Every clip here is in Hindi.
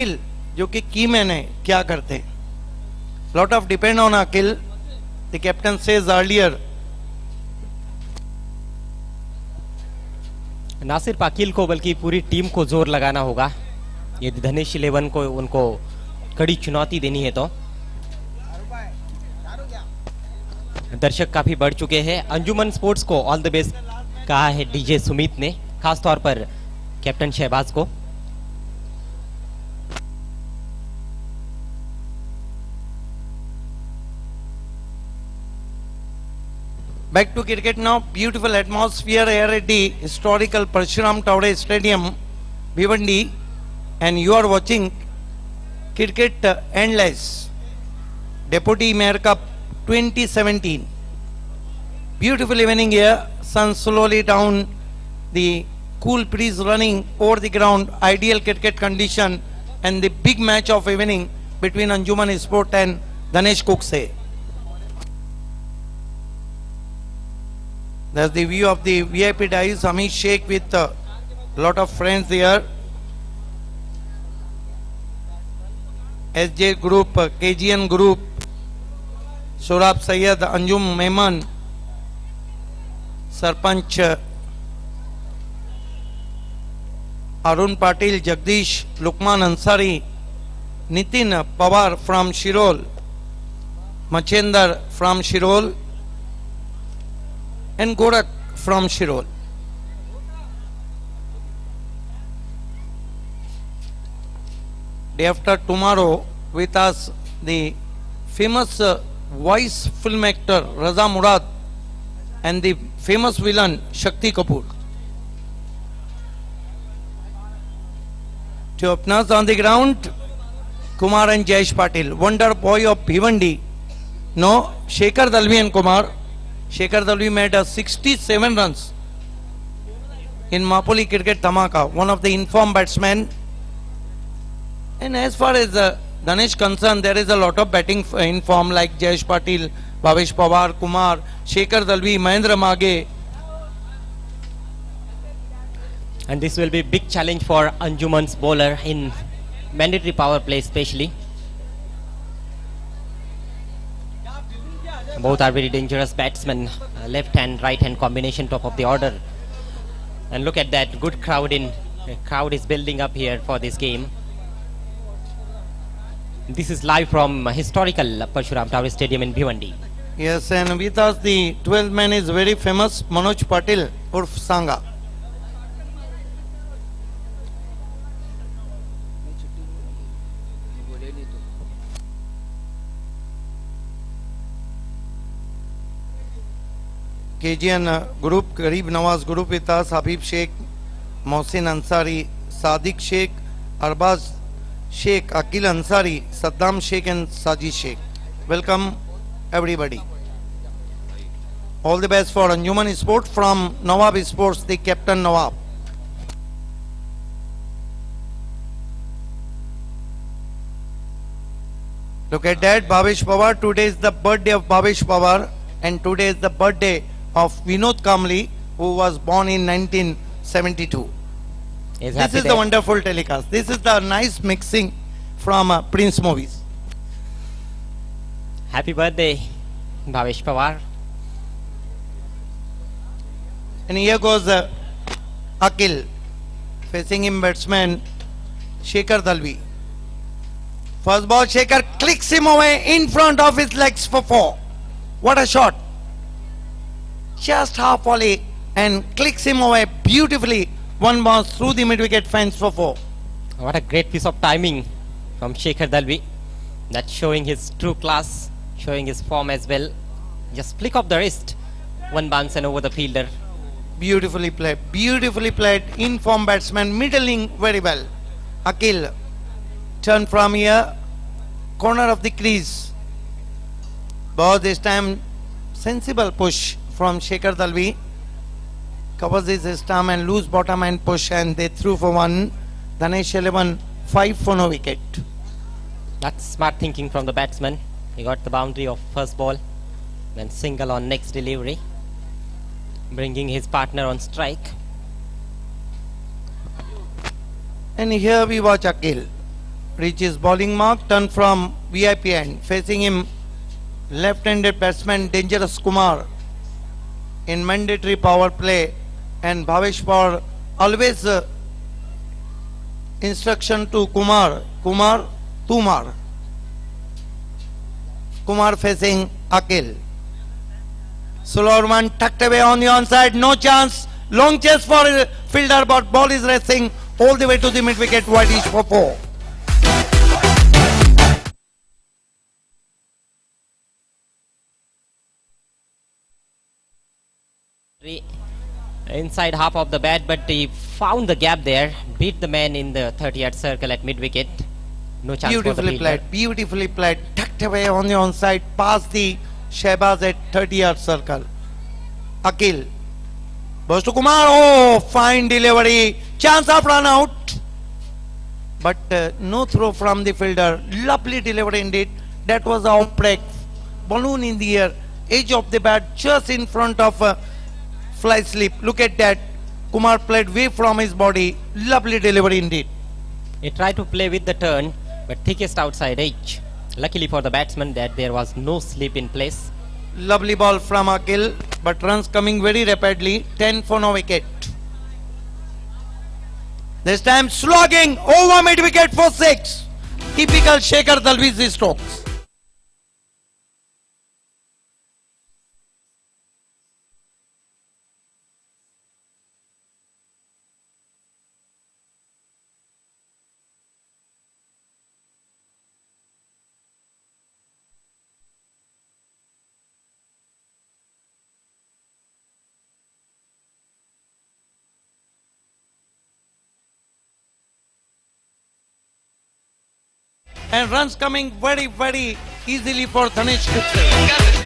जो कि की मैन है क्या करते lot of depend on Akil. The captain says earlier. ना सिर्फ अकील को बल्कि पूरी टीम को जोर लगाना होगा यदि धनेश 11 को उनको कड़ी चुनौती देनी है तो। दर्शक काफी बढ़ चुके हैं। अंजुमन स्पोर्ट्स को ऑल द बेस्ट कहा है डीजे सुमित ने, खास तौर पर कैप्टन शहबाज को। Back to cricket now. Beautiful atmosphere here at the historical Parshuram Towde Stadium, Bhiwandi, and you are watching Cricket Endless Deputy Mayor Cup 2017. Beautiful evening here. Sun slowly down. The cool breeze running over the ground. Ideal cricket condition, and the big match of evening between Anjuman Sport and Dhanesh Kukse. That's the view of the VIP dais. Amish Sheikh with a lot of friends there. SJ Group, KGN Group, Surab Sayyed, Anjum Mehman, Sarpanch, Arun Patil, Jagdish, Lukman Ansari, Nitin Pawar from Shirol, Machender from Shirol, and Gorak from Shirol. Day after tomorrow with us the famous voice film actor Raza Murad and the famous villain Shakti Kapoor. To openers on the ground, Kumar and Jayesh Patil, wonder boy of Bhiwandi. No, Shekhar Dalvi and Kumar. Shekhar Dalvi made 67 runs in Mapoli Cricket Dhamaka, one of the informed batsmen. And as far as Dhanesh concerned, there is a lot of batting in form like Jayesh Patil, Bhavesh Pawar, Kumar, Shekhar Dalvi, Mahendra Mage. And this will be big challenge for Anjuman's bowler in mandatory power play especially. Both are very dangerous batsmen, left hand, right hand combination, top of the order. And look at that good crowd crowd is building up here for this game. This is live from historical Parshuram Towde Stadium in Bhiwandi. Yes, and with us the 12th man is very famous, Manoj Patil urf Sanga. KGN Group, Garib Nawaz Group with us, Habib Sheikh, Mohsin Ansari, Sadiq Sheikh, Arbaz Sheikh, Akil Ansari, Saddam Sheikh and Saji Sheikh. Welcome everybody. All the best for Anjuman Sport from Nawab Sports, the captain Nawab. Look at that, Bhavesh Pawar. Today is the birthday of Bhavesh Pawar and today is the birthday of Vinod Kamli, who was born in 1972. This is the wonderful telecast. This is the nice mixing from Prince Movies. Happy birthday, Bhavesh Pawar. And here goes Akil, facing him batsman Shekhar Dalvi. First ball, Shekhar clicks him away in front of his legs for 4. What a shot. Just half volley and clicks him away beautifully. One bounce through the mid-wicket fence for 4. What a great piece of timing from Shekhar Dalvi. That's showing his true class, showing his form as well. Just flick of the wrist. One bounce and over the fielder. Beautifully played. In-form batsman, middling very well. Akil, turn from here, corner of the crease. But this time, sensible push from Shekhar Dalvi. Covers his stump and loose bottom and push, and they threw for 1. Dhanesh 11, 5 for no wicket. That's smart thinking from the batsman. He got the boundary of first ball, then single on next delivery, bringing his partner on strike. And here we watch Akil. reaches bowling mark, turn from VIP end, facing him left-handed batsman Dangerous Kumar in mandatory power play, and Bhavesh Power always instruction to Kumar, Tumar. Kumar facing Akil. Slower one tucked away on the onside, no chance. Long chase for fielder, but ball is racing all the way to the mid wicket, wideish for 4. Inside half of the bat, but he found the gap there, beat the man in the 30-yard circle at mid wicket. No chance for the Beautifully fielder. played, beautifully played, tucked away on the onside, past the Shehbaz at 30-yard circle. Akil goes to Kumar. Oh, fine delivery, chance of run out, but no throw from the fielder. Lovely delivery indeed. That was the off break, balloon in the air, edge of the bat just in front of fly slip. Look at that, Kumar played way from his body. Lovely delivery indeed. He tried to play with the turn, but thickest outside edge. Luckily for the batsman that there was no slip in place. Lovely ball from Akil, but runs coming very rapidly. 10 for no wicket. This time slogging over mid wicket for 6. Typical Shekhar Dalvi's strokes. And runs coming very, very easily for Dhanesh Kutse.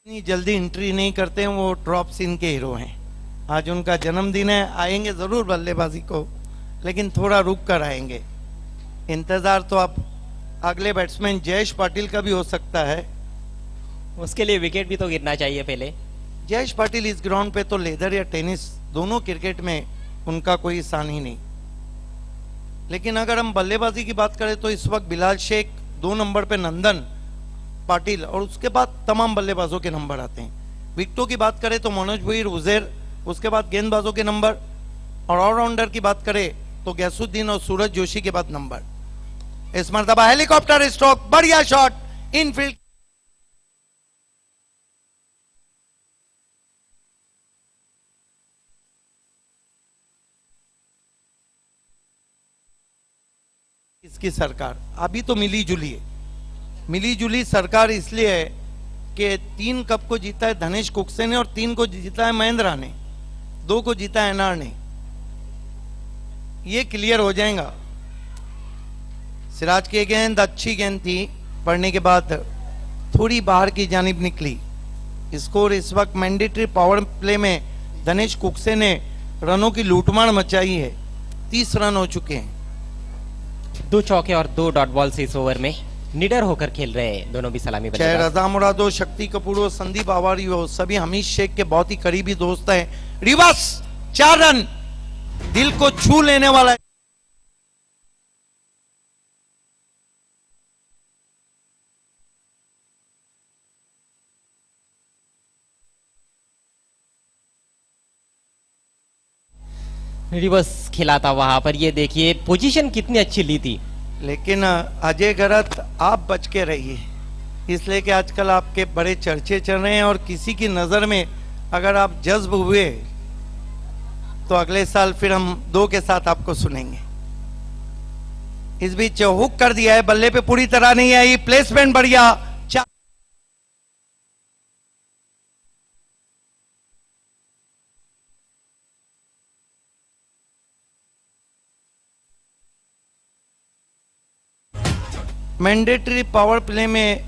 इतनी जल्दी एंट्री नहीं करते हैं, वो ड्रॉप सीन के हीरो हैं। आज उनका जन्मदिन है, आएंगे जरूर बल्लेबाजी को, लेकिन थोड़ा रुक कर आएंगे। इंतजार तो अब अगले बैट्समैन जयेश पाटिल का भी हो सकता है। उसके लिए विकेट भी तो गिरना चाहिए पहले। जयेश पाटिल इस ग्राउंड पे तो लेदर या टेनिस दोनों क्रिकेट में उनका कोई स्थान ही नहीं। लेकिन अगर हम बल्लेबाजी की बात करें तो इस वक्त बिलाल शेख 2 नंबर पे, नंदन पाटिल, और उसके बाद तमाम बल्लेबाजों के नंबर आते हैं। विकेटों की बात करें तो मनोज भुईर, उजैर, उसके बाद गेंदबाजों के नंबर, और ऑलराउंडर की बात करें तो गैसुद्दीन और सूरज जोशी के बाद नंबर। इस मरतबा हेलीकॉप्टर स्ट्रोक, बढ़िया शॉट, इनफील्ड इसकी सरकार अभी तो मिली जुली है। मिली जुली सरकार इसलिए है कि 3 कप को जीता है धनेश कुकसे ने और 3 को जीता है महेंद्रा ने, 2 को जीता है एनआर ने। ये क्लियर हो जाएगा। सिराज की गेंद अच्छी गेंद थी, पड़ने के बाद थोड़ी बाहर की जानिब निकली। स्कोर इस वक्त मैंडेटरी पावर प्ले में धनेश कुकसे ने रनों की लूटमार मचाई है। 30 रन हो चुके हैं। 2 चौके और 2 डॉट बॉल से इस ओवर में निडर होकर खेल रहे हैं दोनों भी सलामी चाहे बल्लेबाज। रजा मुराद हो, शक्ति कपूर हो, संदीप आवारी हो, सभी हमीश शेख के बहुत ही करीबी दोस्त हैं। रिवर्स 4 रन, दिल को छू लेने वाला है। रिवर्स खेला था वहां पर, ये देखिए पोजीशन कितनी अच्छी ली थी। लेकिन अजय गरत आप बच के रहिए, इसलिए कि आजकल आपके बड़े चर्चे चल रहे हैं और किसी की नजर में अगर आप जज्ब हुए तो अगले साल फिर हम 2 के साथ आपको सुनेंगे। इस बीच हुक कर दिया है, बल्ले पे पूरी तरह नहीं आई, प्लेसमेंट बढ़िया। मैंडेटरी पावर प्ले में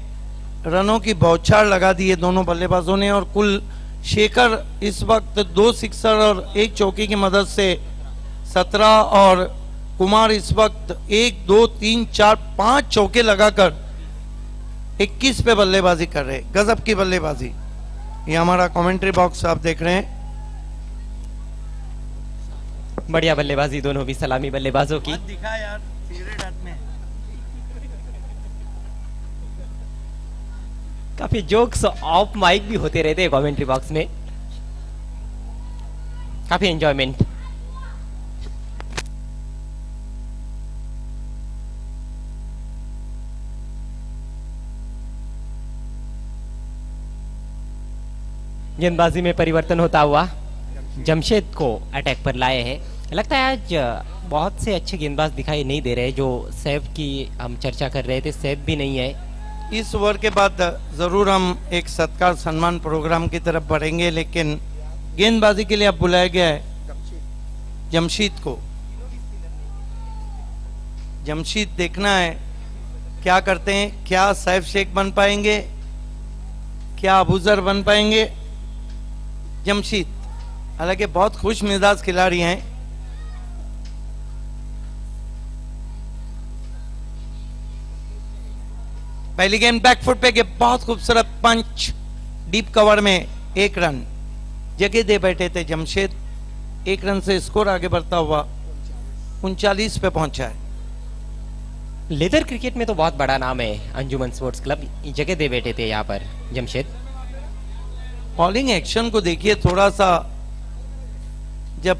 रनों की बौछार लगा दी है दोनों बल्लेबाजों ने और कुल शेखर इस वक्त 2 सिक्सर और 1 चौकी की मदद से 17 और कुमार इस वक्त 1 2 3 4 5 चौके लगाकर 21 पे बल्लेबाजी कर रहे। गजब की बल्लेबाजी। ये हमारा कमेंट्री बॉक्स आप देख रहे हैं। बढ़िया बल्लेबाजी दोनों भी सलामी बल्लेबाजों की। दिखा यार सिगरेट हाथ में। काफी जोक्स ऑफ माइक भी होते रहते हैं कमेंट्री बॉक्स में, काफी एंजॉयमेंट। गेंदबाजी में परिवर्तन होता हुआ जमशेद को अटैक पर लाए हैं। लगता है आज बहुत से अच्छे गेंदबाज दिखाई नहीं दे रहे। जो सैफ की हम चर्चा कर रहे थे, सैफ भी नहीं है। इस ओवर के बाद जरूर हम एक सत्कार सम्मान प्रोग्राम की तरफ बढ़ेंगे, लेकिन गेंदबाजी के लिए अब बुलाया गया है जमशीद को। जमशीद देखना है क्या करते हैं, क्या सैफ शेख बन पाएंगे, क्या अबूजर बन पाएंगे। जमशीद हालांकि बहुत खुश मिजाज खिलाड़ी हैं। पहली गेंद बैकफुट पे के बहुत खूबसूरत पंच, डीप कवर में 1 रन जगह दे बैठे थे जमशेद। 1 रन से स्कोर आगे बढ़ता हुआ 39 पे पहुंचा है। लेदर क्रिकेट में तो बहुत बड़ा नाम है अंजुमन स्पोर्ट्स क्लब, जगह दे बैठे थे यहाँ पर जमशेद। बॉलिंग एक्शन को देखिए, थोड़ा सा जब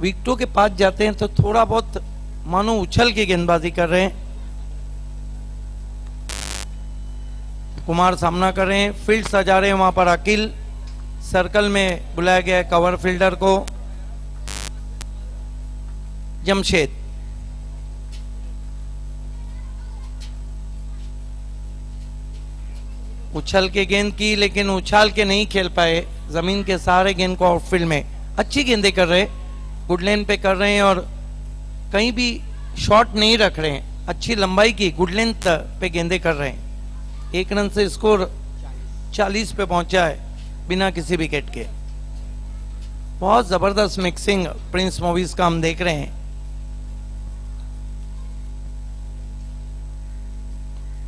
विकेटों के पास जाते हैं तो थोड़ा बहुत मानो उछल के गेंदबाजी कर रहे हैं। कुमार सामना कर रहे हैं, फील्ड सजा रहे हैं वहां पर अकील। सर्कल में बुलाया गया है कवर फील्डर को। जमशेद उछल के गेंद की, लेकिन उछाल के नहीं खेल पाए। जमीन के सहारे गेंद को आउटफील्ड में अच्छी गेंदें कर रहे, गुड लेन पे कर रहे हैं और कहीं भी शॉट नहीं रख रहे हैं। अच्छी लंबाई की गुड लेंथ पे गेंदें कर रहे हैं। 1 रन से स्कोर 40 पे पहुंचा है बिना किसी विकेट के। बहुत जबरदस्त मिक्सिंग प्रिंस मूवीज का हम देख रहे हैं।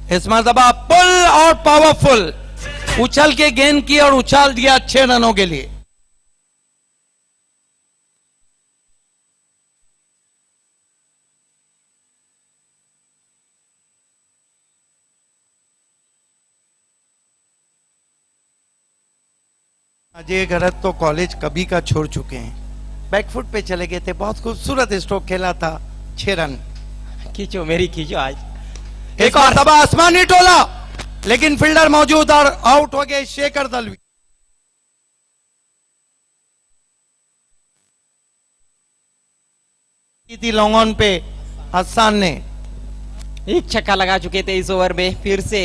इस मरतबा पुल और पावरफुल उछल के गेंद की और उछाल दिया अच्छे रनों के लिए। अजय गरत तो कॉलेज कभी का छोड़ चुके हैं। बैकफुट पे चले गए थे, बहुत खूबसूरत स्ट्रोक खेला था, 6 रन। खींचो मेरी खींचो आज। एक और दबा आसमानी टोला, लेकिन फील्डर मौजूद और आउट हो गए शेखर दलवी। थी लॉन्ग ऑन पे हसन ने। एक छक्का लगा चुके थे इस ओवर में, फिर से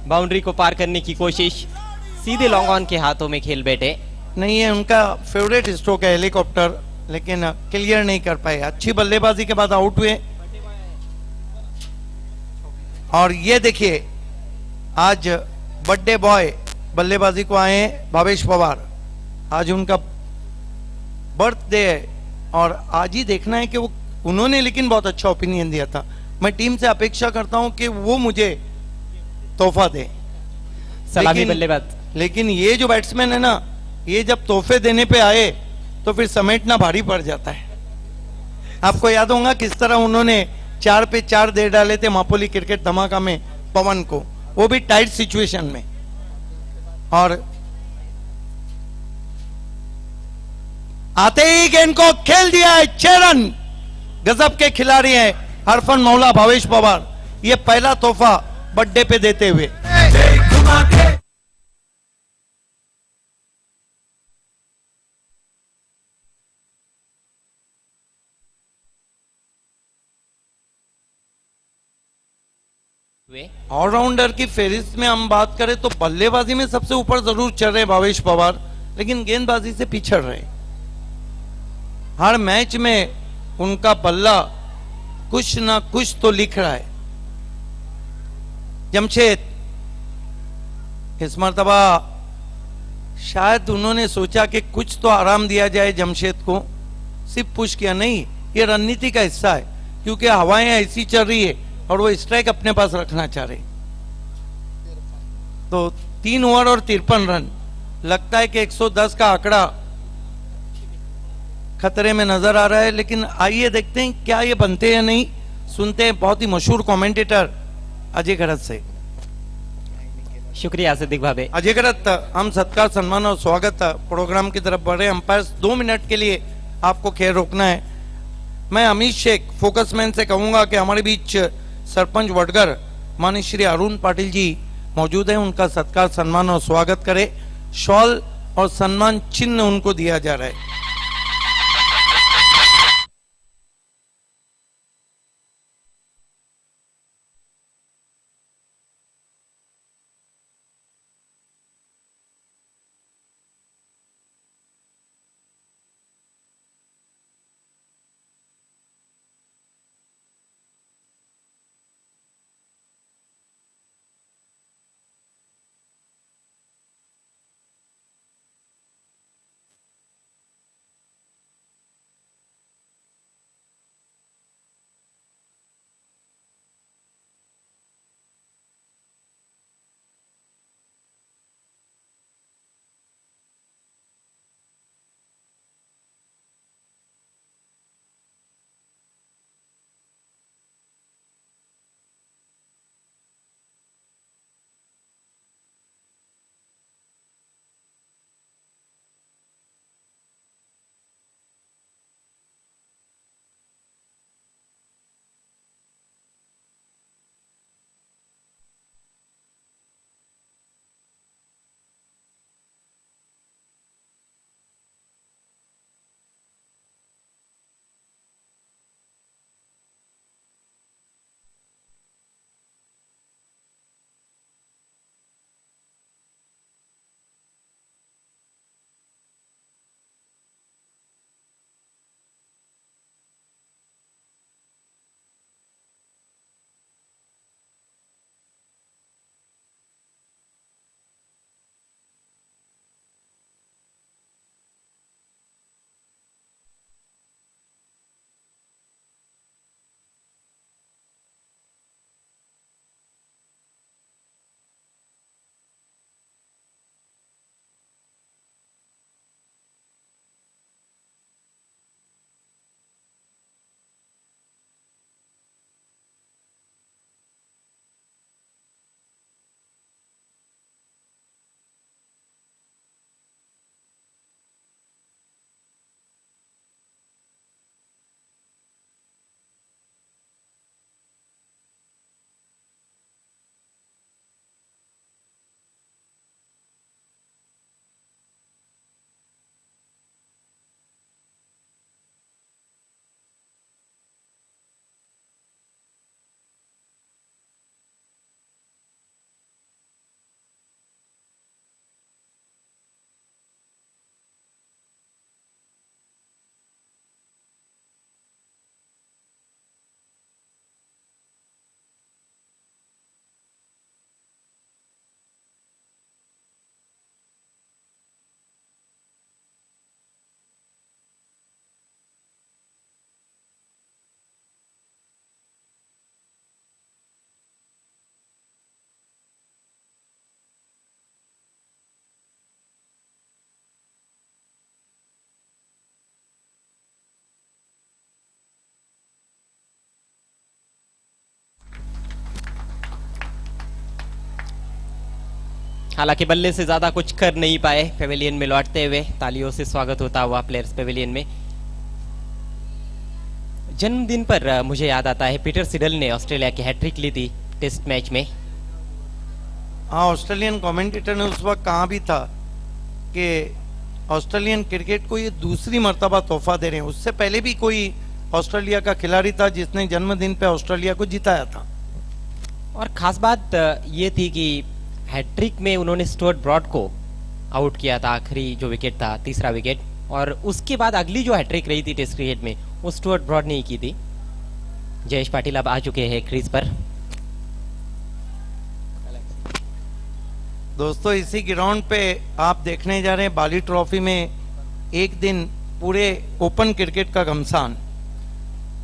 बाउंड्री को पार करने की कोशिश, सीधे लॉन्ग ऑन के हाथों में खेल बैठे। नहीं है उनका फेवरेट स्ट्रोक है हेलीकॉप्टर, लेकिन क्लियर नहीं कर पाए। अच्छी बल्लेबाजी के बाद आउट हुए। और ये देखिए आज बर्थडे बॉय बल्लेबाजी को आए भावेश पवार। आज उनका बर्थडे है और आज ही देखना है कि वो उन्होंने लेकिन बहुत अच्छा ओपिनियन दिया था। मैं टीम से अपेक्षा करता हूं कि वो मुझे तोहफा दे। सलामी बल्लेबाज। लेकिन ये जो बैट्समैन है ना, ये जब तोहफे देने पे आए तो फिर समेटना भारी पड़ जाता है। आपको याद होगा किस तरह उन्होंने 4 पे 4 दे डाले थे मापोली क्रिकेट धमाका में पवन को, वो भी टाइट सिचुएशन में। और आते ही गेंद को खेल दिया है 6 रन। गजब के खिलाड़ी हैं हरफन मौला भावेश पवार, ये पहला तोहफा बर्थडे पे देते हुए। ऑलराउंडर की फेरिस्त में हम बात करें तो बल्लेबाजी में सबसे ऊपर जरूर चल रहे भावेश पवार, लेकिन गेंदबाजी से पिछड़ रहे। हर मैच में उनका बल्ला कुछ ना कुछ तो लिख रहा है। जमशेद इस मर्तबा शायद उन्होंने सोचा कि कुछ तो आराम दिया जाए जमशेद को, सिर्फ पुश किया नहीं, ये रणनीति का हिस्सा है क्योंकि हवाएं ऐसी चल रही है और वो स्ट्राइक अपने पास रखना चाह रहे। तो 3 ओवर और 53 रन, लगता है कि 110 का आंकड़ा खतरे में नजर आ रहा है। लेकिन आइए देखते हैं क्या ये बनते हैं या नहीं। सुनते हैं बहुत ही मशहूर कमेंटेटर अजय गरत से। शुक्रिया सिद्दीक भाई। अजय गरत, हम सत्कार सम्मान और स्वागत प्रोग्राम की तरफ बढ़े। अंपायर 2 मिनट के लिए आपको खेल रोकना है। मैं अमित शेख फोकसमैन से कहूंगा कि हमारे बीच सरपंच वडगर माननीय श्री अरुण पाटिल जी मौजूद हैं, उनका सत्कार सम्मान और स्वागत करें। शॉल और सम्मान चिन्ह उनको दिया जा रहा है। हालांकि बल्ले से ज्यादा कुछ कर नहीं पाए पेविलियन में लौटते हुए। तालियों से स्वागत होता हुआ प्लेयर्स पेविलियन में। जन्मदिन पर मुझे याद आता है पीटर सिडल ने ऑस्ट्रेलिया की हैट्रिक ली थी टेस्ट मैच में। हाँ, ऑस्ट्रेलियन कमेंटेटर ने उस वक्त कहा भी था कि ऑस्ट्रेलियन क्रिकेट को ये दूसरी मर्तबा तोहफा दे रहे हैं। उससे पहले भी कोई ऑस्ट्रेलिया का खिलाड़ी था जिसने जन्मदिन पे ऑस्ट्रेलिया को जिताया था। और खास बात ये थी कि हैट्रिक में उन्होंने स्टुअर्ट ब्रॉड को आउट किया था, आखिरी जो विकेट था, तीसरा विकेट। और उसके बाद अगली जो हैट्रिक रही थी टेस्ट क्रिकेट में वो स्टुअर्ट ब्रॉड ने ही की थी। जयेश पाटिल अब आ चुके हैं क्रीज पर। दोस्तों, इसी ग्राउंड पे आप देखने जा रहे हैं बाली ट्रॉफी में एक दिन पूरे ओपन क्रिकेट का घमसान।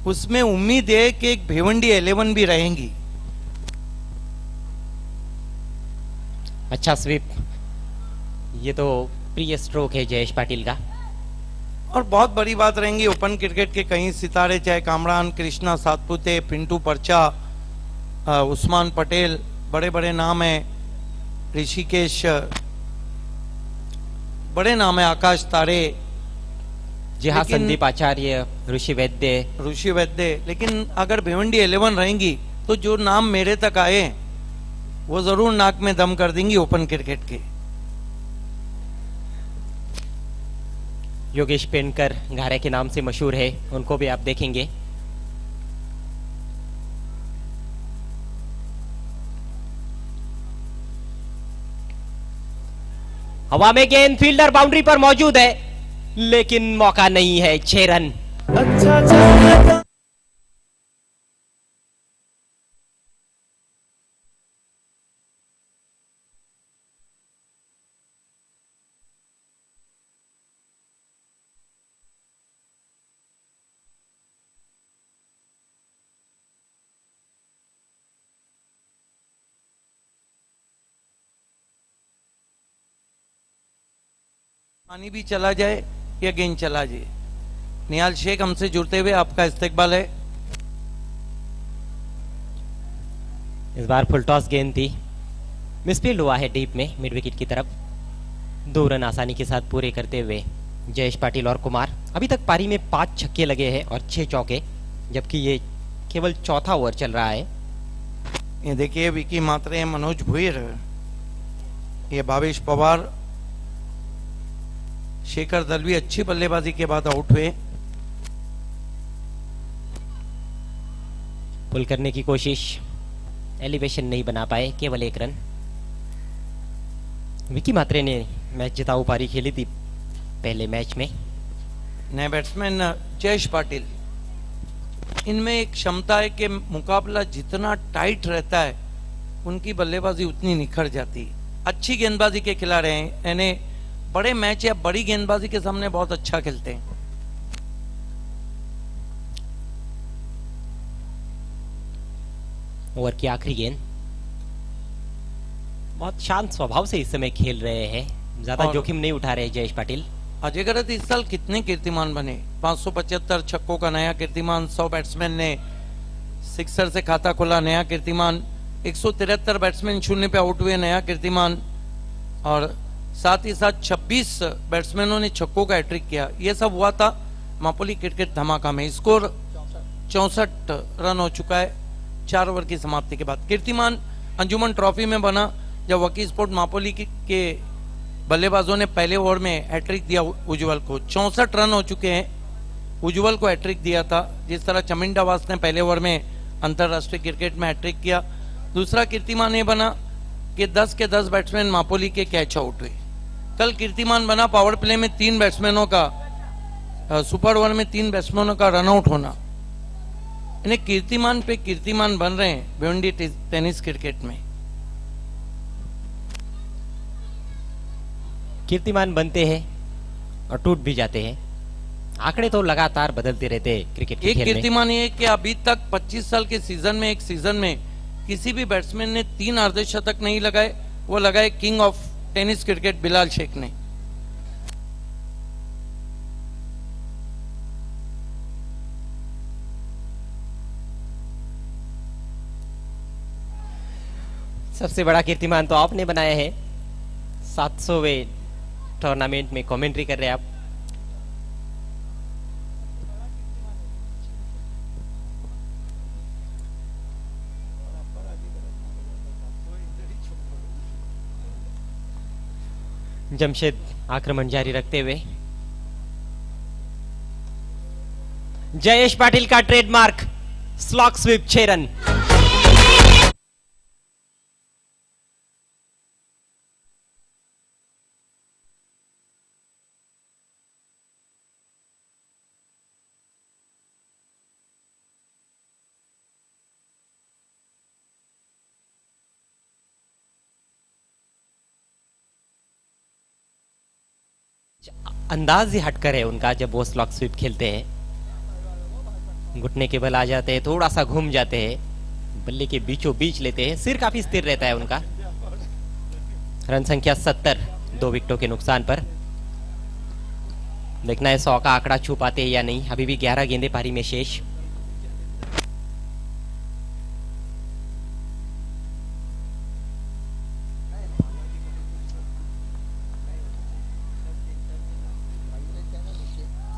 उसमें उम्मीद है कि एक भिवंडी 11 भी रहेंगी। अच्छा स्वीप, ये तो प्रिय स्ट्रोक है जयेश पाटिल का। और बहुत बड़ी बात रहेंगी ओपन क्रिकेट के कई सितारे, चाहे कामरान कृष्णा सातपुते, पिंटू पर्चा, उस्मान पटेल, बड़े बड़े नाम हैं, ऋषिकेश, बड़े नाम है, आकाश तारे, जी हाँ, संदीप आचार्य, ऋषि वैद्य। लेकिन अगर भिवंडी 11 रहेंगी तो जो नाम मेरे तक आए वो जरूर नाक में दम कर देंगी ओपन क्रिकेट के। योगेश पेनकर घारे के नाम से मशहूर है, उनको भी आप देखेंगे। हवा में गेंद, फील्डर बाउंड्री पर मौजूद है लेकिन मौका नहीं है। 6 रन। पानी भी चला जाए या गेंद चला जाए। निहाल शेख हमसे जुड़ते हुए आपका इस्तेकबाल है। इस बार फुल टॉस गेंद थी, मिसफील्ड हुआ है डीप में मिड विकेट की तरफ। 2 रन आसानी के साथ पूरे करते हुए जयेश पाटिल और कुमार। अभी तक पारी में 5 छक्के लगे हैं और 6 चौके, जबकि ये केवल चौथा ओवर चल रहा है। ये देखिए विकी मात्रे, मनोज भुईर, ये भावेश पवार, शेखर दलवी अच्छी बल्लेबाजी के बाद आउट हुए। पुल करने की कोशिश, एलिवेशन नहीं बना पाए, केवल 1 रन। विकी मात्रे ने मैच जिताऊ पारी खेली थी पहले मैच में। नए बैट्समैन जयेश पाटिल, इनमें एक क्षमता है कि मुकाबला जितना टाइट रहता है उनकी बल्लेबाजी उतनी निखर जाती है। अच्छी गेंदबाजी के खिलाड़ी हैं, यानी बड़े मैच या बड़ी गेंदबाजी के सामने बहुत अच्छा खेलते हैं। ओवर की आखिरी गेंद। बहुत शांत स्वभाव से इस समय खेल रहे हैं, ज्यादा जोखिम नहीं उठा रहे जयेश पाटिल। अजय गरत इस साल कितने कीर्तिमान बने, 575 छक्कों का नया कीर्तिमान, 100 बैट्समैन ने सिक्सर से खाता खोला, नया कीर्तिमान, 173 बैट्समैन शून्य पे आउट हुए, नया कीर्तिमान, और साथ ही साथ 26 बैट्समैनों ने छक्कों का हैट्रिक किया। यह सब हुआ था मापोली क्रिकेट धमाका में। स्कोर 64 रन हो चुका है 4 ओवर की समाप्ति के बाद। कीर्तिमान अंजुमन ट्रॉफी में बना जब वकी स्पोर्ट मापोली के बल्लेबाजों ने पहले ओवर में हैट्रिक दिया उज्जवल को। 64 रन हो चुके हैं, उज्जवल को हैट्रिक दिया था। जिस तरह चमिंडावास ने पहले ओवर में अंतरराष्ट्रीय क्रिकेट में हैट्रिक किया। दूसरा कीर्तिमान ये बना कि 10 के 10 बैट्समैन मापोली के कैच आउट हुए। कल कीर्तिमान बना पावर प्ले में 3 बैट्समैनों का, सुपर ओवर में 3 बैट्समैनों का रनआउट होना। इन्हें कीर्तिमान पे कीर्तिमान बन रहे हैं भिवंडी टेनिस क्रिकेट में। कीर्तिमान बनते हैं और टूट भी जाते हैं। आंकड़े तो लगातार बदलते रहते हैं क्रिकेट के एक खेल में। कीर्तिमान ये कि अभी तक 25 साल के सीजन में एक सीजन में किसी भी बैट्समैन ने 3 अर्धशतक नहीं लगाए। वो लगाए king of tennis cricket Bilal Shaikh ने। सबसे बड़ा कीर्तिमान तो आपने बनाया है 700वें टूर्नामेंट में कमेंट्री कर रहे हैं आप। जमशेद आक्रमण जारी रखते हुए, जयेश पाटिल का ट्रेडमार्क स्लॉक स्वीप 6 रन। अंदाज ही हटकर है उनका जब वो स्लॉक स्वीप खेलते हैं, घुटने के बल आ जाते हैं, थोड़ा सा घूम जाते हैं, बल्ले के बीचों बीच लेते हैं, सिर काफी स्थिर रहता है उनका। रन संख्या 70, 2 विकेटों के नुकसान पर। देखना है 100 का आंकड़ा छू पाते हैं या नहीं। अभी भी 11 गेंदे पारी में शेष।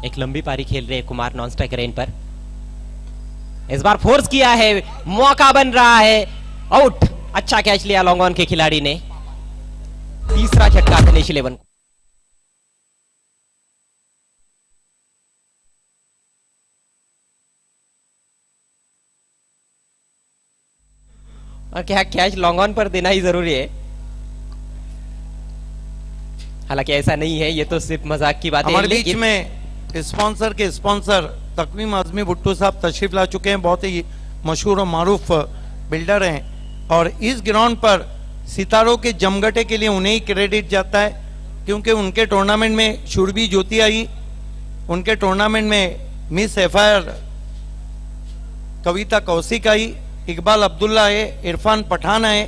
एक लंबी पारी खेल रहे कुमार नॉन स्ट्राइक रेन पर। इस बार फोर्स किया है, मौका बन रहा है, आउट। अच्छा कैच लिया लॉन्ग ऑन के खिलाड़ी ने। तीसरा झटका दिनेश 11 को। और क्या कैच लॉन्ग ऑन पर देना ही जरूरी है। हालांकि ऐसा नहीं है, ये तो सिर्फ मजाक की बात है। हमारे बीच में स्पॉन्सर के स्पॉन्सर तकवीम आजमी भुट्टो साहब तशरीफ ला चुके हैं। बहुत ही मशहूर और मारूफ बिल्डर हैं और इस ग्राउंड पर सितारों के जमघटे के लिए उन्हें ही क्रेडिट जाता है, क्योंकि उनके टूर्नामेंट में शुरबी ज्योति आई, उनके टूर्नामेंट में मिस एफआईआर कविता कौशिक आई, इकबाल अब्दुल्ला आए, इरफान पठान आए।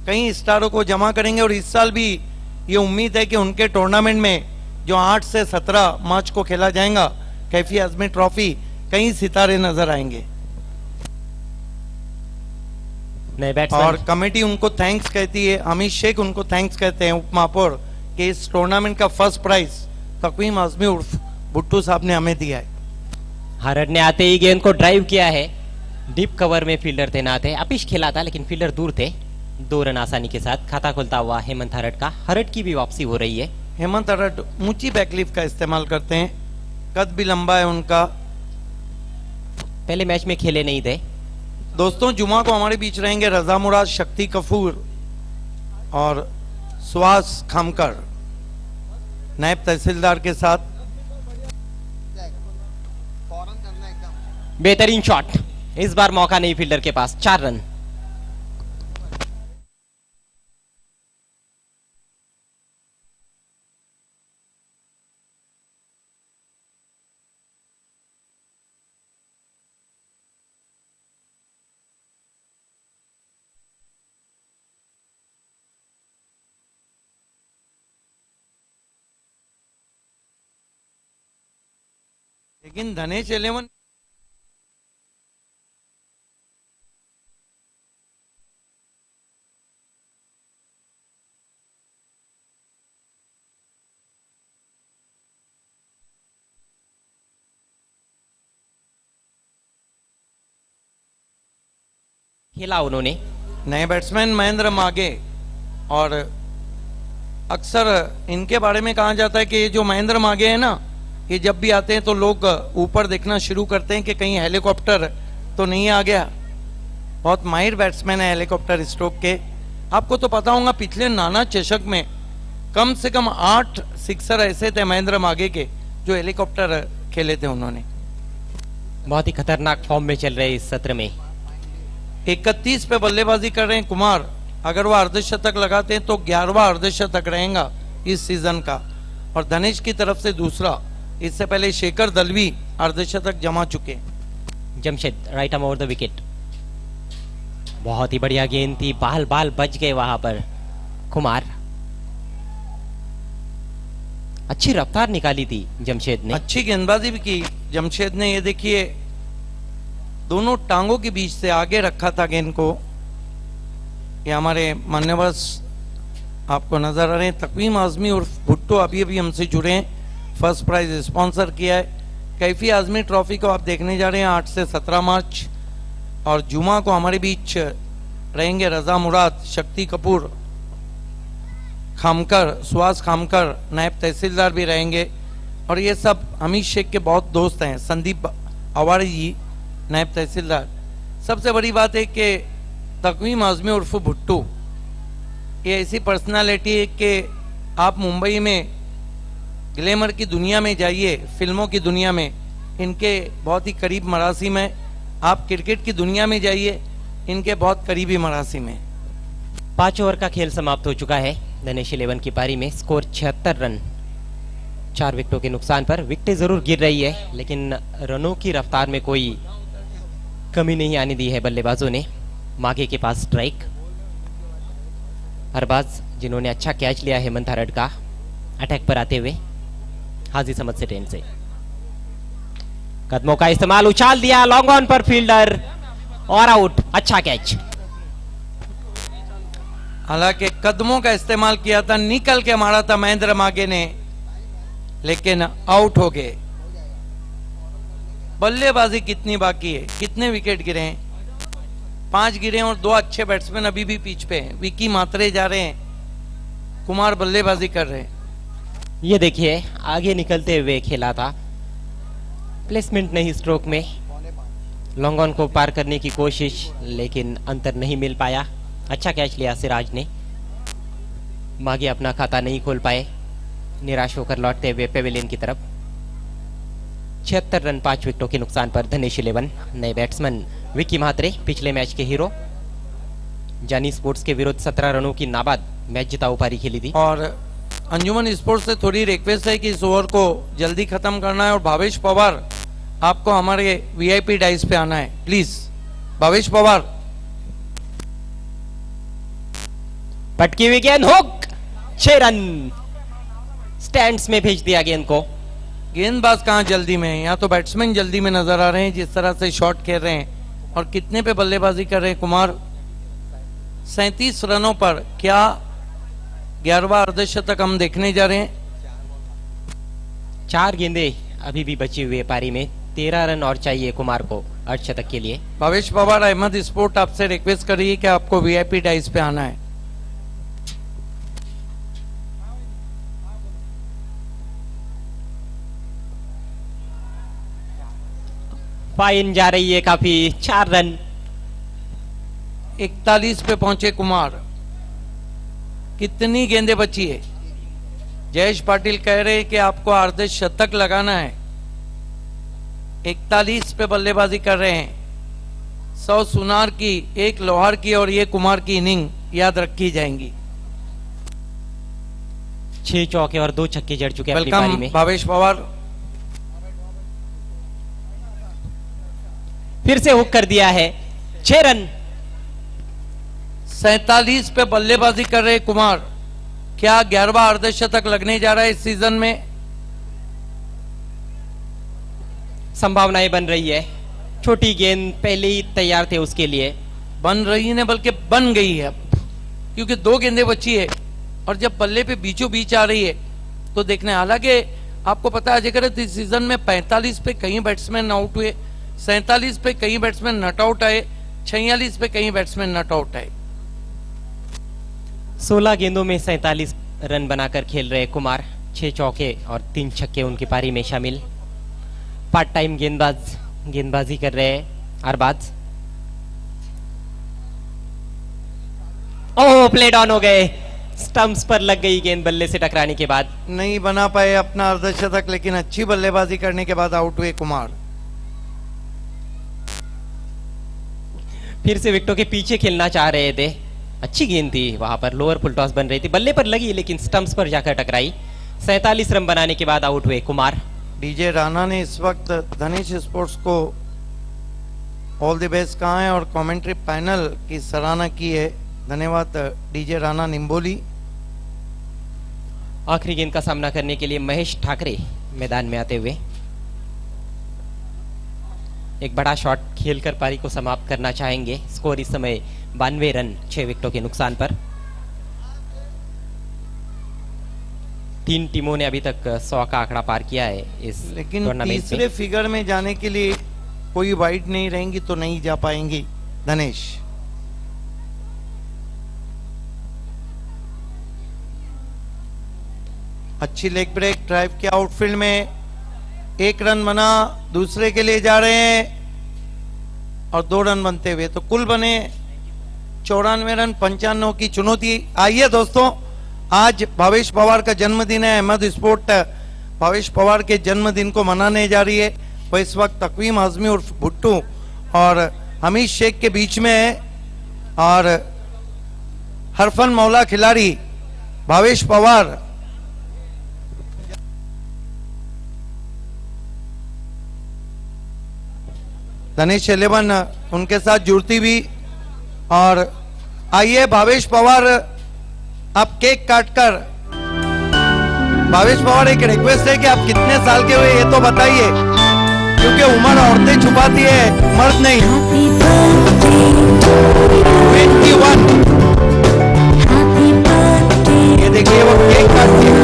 कई स्टारों को जमा करेंगे और इस साल भी ये उम्मीद है कि उनके टूर्नामेंट में जो 8 से 17 मार्च को खेला जाएगा कैफी आजमी ट्रॉफी, कई सितारे नजर आएंगे। और कमेटी उनको थैंक्स कहती है, अमित शेख उनको थैंक्स कहते हैं उप महापौर, कि इस टूर्नामेंट का फर्स्ट प्राइज तकवीम आजमी उर्फ भुट्टो साहब ने हमें दिया है। हरड ने आते ही गेंद को ड्राइव किया है। डीप कवर में फील्डर तैनात है। अपिश खेला था लेकिन फील्डर दूर थे। 2 रन आसानी के साथ खाता खुलता हुआ हेमंत हरड का। हरड की भी वापसी हो रही है। हेमंत हरड ऊंची बैकलिफ्ट का इस्तेमाल करते हैं, कद भी लंबा है उनका। पहले मैच में खेले नहीं थे। दोस्तों जुमा को हमारे बीच रहेंगे रजा मुराद, शक्ति कपूर और सुहास खामकर नायब तहसीलदार के साथ। बेहतरीन शॉट, इस बार मौका नहीं फील्डर के पास। 4 रन। लेकिन धनेश 11 खेला उन्होंने। नए बैट्समैन महेंद्र मागे, और अक्सर इनके बारे में कहा जाता है कि ये जो महेंद्र मागे है ना, ये जब भी आते हैं तो लोग ऊपर देखना शुरू करते हैं कि कहीं हेलीकॉप्टर तो नहीं आ गया। बहुत माहिर बैट्समैन है हेलीकॉप्टर स्ट्रोक के। आपको तो पता होगा पिछले नाना चषक में कम से कम 8 सिक्सर ऐसे थे महेंद्र मागे के जो हेलीकॉप्टर खेले थे उन्होंने। बहुत ही खतरनाक फॉर्म में चल रहे इस सत्र में। 31 पे बल्लेबाजी कर रहे हैं कुमार। अगर वो अर्धशतक लगाते हैं तो 11वां अर्धशतक रहेगा इस सीजन का, और धनेश की तरफ से दूसरा। इससे पहले शेखर दलवी अर्धशतक जमा चुके। Jamshed right arm over the wicket. बहुत ही बढ़िया गेंद थी, बाल बाल बच गए वहां पर कुमार। अच्छी रफ्तार निकाली थी जमशेद ने। अच्छी गेंदबाजी भी की जमशेद ने। ये देखिए दोनों टांगों के बीच से आगे रखा था गेंद को। ये हमारे मान्यवर आपको नजर आ रहे हैं। तकवीम आजमी और भुट्टो अभी अभी हमसे जुड़े हैं, फर्स्ट प्राइज स्पॉन्सर किया है। कैफी आजमी ट्रॉफी को आप देखने जा रहे हैं 8 से 17 मार्च। और जुमा को हमारे बीच रहेंगे रजा मुराद, शक्ति कपूर, खामकर, सुहास खामकर, नायब तहसीलदार भी रहेंगे। और ये सब हमीद शेख के बहुत दोस्त हैं, संदीप अवारी जी नायब तहसीलदार। सबसे बड़ी बात है कि तकवीम आजमी उर्फ भुट्टू ये ऐसी पर्सनालिटी है कि आप मुंबई में ग्लैमर की दुनिया में जाइए, फिल्मों की दुनिया में इनके बहुत ही करीब मरासिम है। आप क्रिकेट की दुनिया में जाइए, इनके बहुत करीबी मरासिम है। 5 ओवर का खेल समाप्त हो चुका है। धनेश 11 की पारी में स्कोर 76 रन, 4 विकेटों के नुकसान पर। विकेटें जरूर गिर रही है लेकिन रनों की रफ्तार में कोई कमी नहीं आने दी है बल्लेबाजों ने। मागे के पास स्ट्राइक। अरबाज जिन्होंने अच्छा कैच लिया हेमंत हरड का, अटैक पर आते हुए हाजी समझ से ट्रेन से कदमों का इस्तेमाल, उछाल दिया लॉन्ग ऑन पर फील्डर और आउट। अच्छा कैच। हालांकि कदमों का इस्तेमाल किया था, निकल के मारा था महेंद्र मागे ने, लेकिन आउट हो गए। बल्लेबाजी कितनी बाकी है, कितने विकेट गिरे हैं? 5 गिरे हैं और 2 अच्छे बैट्समैन अभी भी पिच पे हैं। विकी मात्रे जा रहे हैं, कुमार बल्लेबाजी कर रहे हैं। ये देखिए आगे निकलते हुए खेला था, प्लेसमेंट नहीं स्ट्रोक में, लॉन्ग ऑन को पार करने की कोशिश लेकिन अंतर नहीं मिल पाया। अच्छा कैच लिया सिराज ने, मागे अपना खाता नहीं खोल पाए, निराश होकर लौटते हुए पेविलियन की तरफ। 76 रन 5 विकेटों के नुकसान पर धनेश 11। नए बैट्समैन विकी म्हात्रे, पिछले मैच के हीरो, जानी स्पोर्ट्स के विरुद्ध 17 रनों की नाबाद मैच जिताऊ पारी खेली थी। और अंजुमन स्पोर्ट्स से थोड़ी रिक्वेस्ट है कि इस ओवर को जल्दी खत्म करना है। और भावेश पवार, आपको हमारे वीआईपी डाइस पे आना है प्लीज। भावेश पवार, पटकी हुई गेंद, हुक, 6 रन। स्टैंड्स में भेज दिया गेंद को। गेंदबाज कहां जल्दी में है, यहाँ तो बैट्समैन जल्दी में नजर आ रहे हैं जिस तरह से शॉट खेल रहे हैं। और कितने पे बल्लेबाजी कर रहे हैं कुमार? 37 रनों पर क्या 11वां अर्धशतक हम देखने जा रहे हैं। 4 गेंदे अभी भी बची हुई है पारी में, 13 रन और चाहिए कुमार को अर्धशतक के लिए। भावेश पवार, अहमद स्पोर्ट आपसे रिक्वेस्ट कर रही है कि आपको वीआईपी डाइस पे आना है। फाइन जा रही है काफी, 4 रन। 41 पे पहुंचे कुमार। कितनी गेंदें बची है? जयेश पाटिल कह रहे हैं कि आपको अर्धशतक लगाना है। 41 पे बल्लेबाजी कर रहे हैं। 100 सुनार की, 1 लोहार की और ये कुमार की इनिंग याद रखी जाएंगी। 6 चौके और 2 छक्के जड़ चुके हैं अपनी पारी वेलकम में। भावेश पवार। फिर से हुक कर दिया है, 6 रन। 47 पे बल्लेबाजी कर रहे कुमार। क्या 11वां अर्धशतक लगने जा रहा है इस सीजन में? संभावनाएं बन रही है। छोटी गेंद पहले ही तैयार थे उसके लिए। बन रही है बल्कि बन गई है अब, क्योंकि 2 गेंदें बची है और जब बल्ले पे बीचों बीच आ रही है तो देखने। हालांकि आपको पता है अजय, इस सीजन में 45 पे कई बैट्समैन आउट हुए, 47 पे कई बैट्समैन नट आउट आए, 46 पे कई बैट्समैन नट आउट आए। 16 गेंदों में 47 रन बनाकर खेल रहे कुमार। 6 चौके और 3 छक्के उनकी पारी में शामिल। पार्ट टाइम गेंदबाजी कर रहे हैं अरबाज। ओह, प्लेड ऑन हो गए, स्टंप्स पर लग गई गेंद बल्ले से टकराने के बाद। नहीं बना पाए अपना अर्धशतक, लेकिन अच्छी बल्लेबाजी करने के बाद आउट हुए कुमार। फिर से विकेटों के पीछे खेलना चाह रहे थे। अच्छी गेंद थी, वहां पर लोअर फुल टॉस बन रही थी, बल्ले पर लगी लेकिन स्टंप्स पर जाकर टकराई। 47 रन बनाने के बाद आउट हुए कुमार। डीजे राणा ने इस वक्त धनेश स्पोर्ट्स को ऑल द बेस्ट कहा है और कमेंट्री पैनल की सराहना की है। धन्यवाद डीजे राणा निम्बोली। आखिरी गेंद का सामना करने के लिए महेश ठाकरे मैदान में आते हुए एक बड़ा शॉट खेलकर पारी को समाप्त करना चाहेंगे। स्कोर इस समय 92 रन 6 विकेटों के नुकसान पर। तीन टीमों ने अभी तक 100 का आंकड़ा पार किया है इस लेकिन टूर्नामेंट तीसरे में। फिगर में जाने के लिए कोई वाइड नहीं रहेंगी तो नहीं जा पाएंगी धनेश। अच्छी लेग ब्रेक ड्राइव किया आउटफील्ड में, 1 रन बना, दूसरे के लिए जा रहे हैं और 2 रन बनते हुए तो कुल बने 94 रन 95 की चुनौती। आइए दोस्तों, आज भावेश पवार का जन्मदिन है। अहमद स्पोर्ट भावेश पवार के जन्मदिन को मनाने जा रही है। वो इस वक्त तकवीम आजमी उर्फ भुट्टू और हमीद शेख के बीच में है और हरफन मौला खिलाड़ी भावेश पवार धनेश 11 उनके साथ जुड़ती भी। और आइए भावेश पवार आप केक काटकर, भावेश पवार एक रिक्वेस्ट है कि आप कितने साल के हुए ये तो बताइए, क्योंकि उम्र औरतें छुपाती है मर्द नहीं। 21। ये देखिए वो केक काटती है।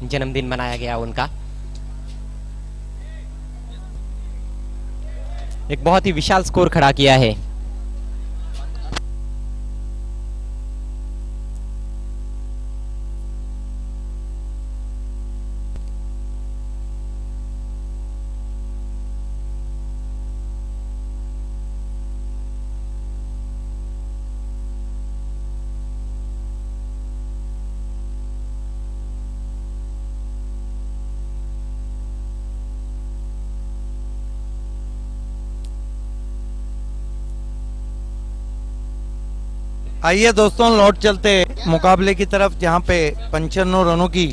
जन्मदिन मनाया गया उनका। एक बहुत ही विशाल स्कोर खड़ा किया है। आइए दोस्तों, लौट चलते मुकाबले की तरफ, जहां पे 95 रनों की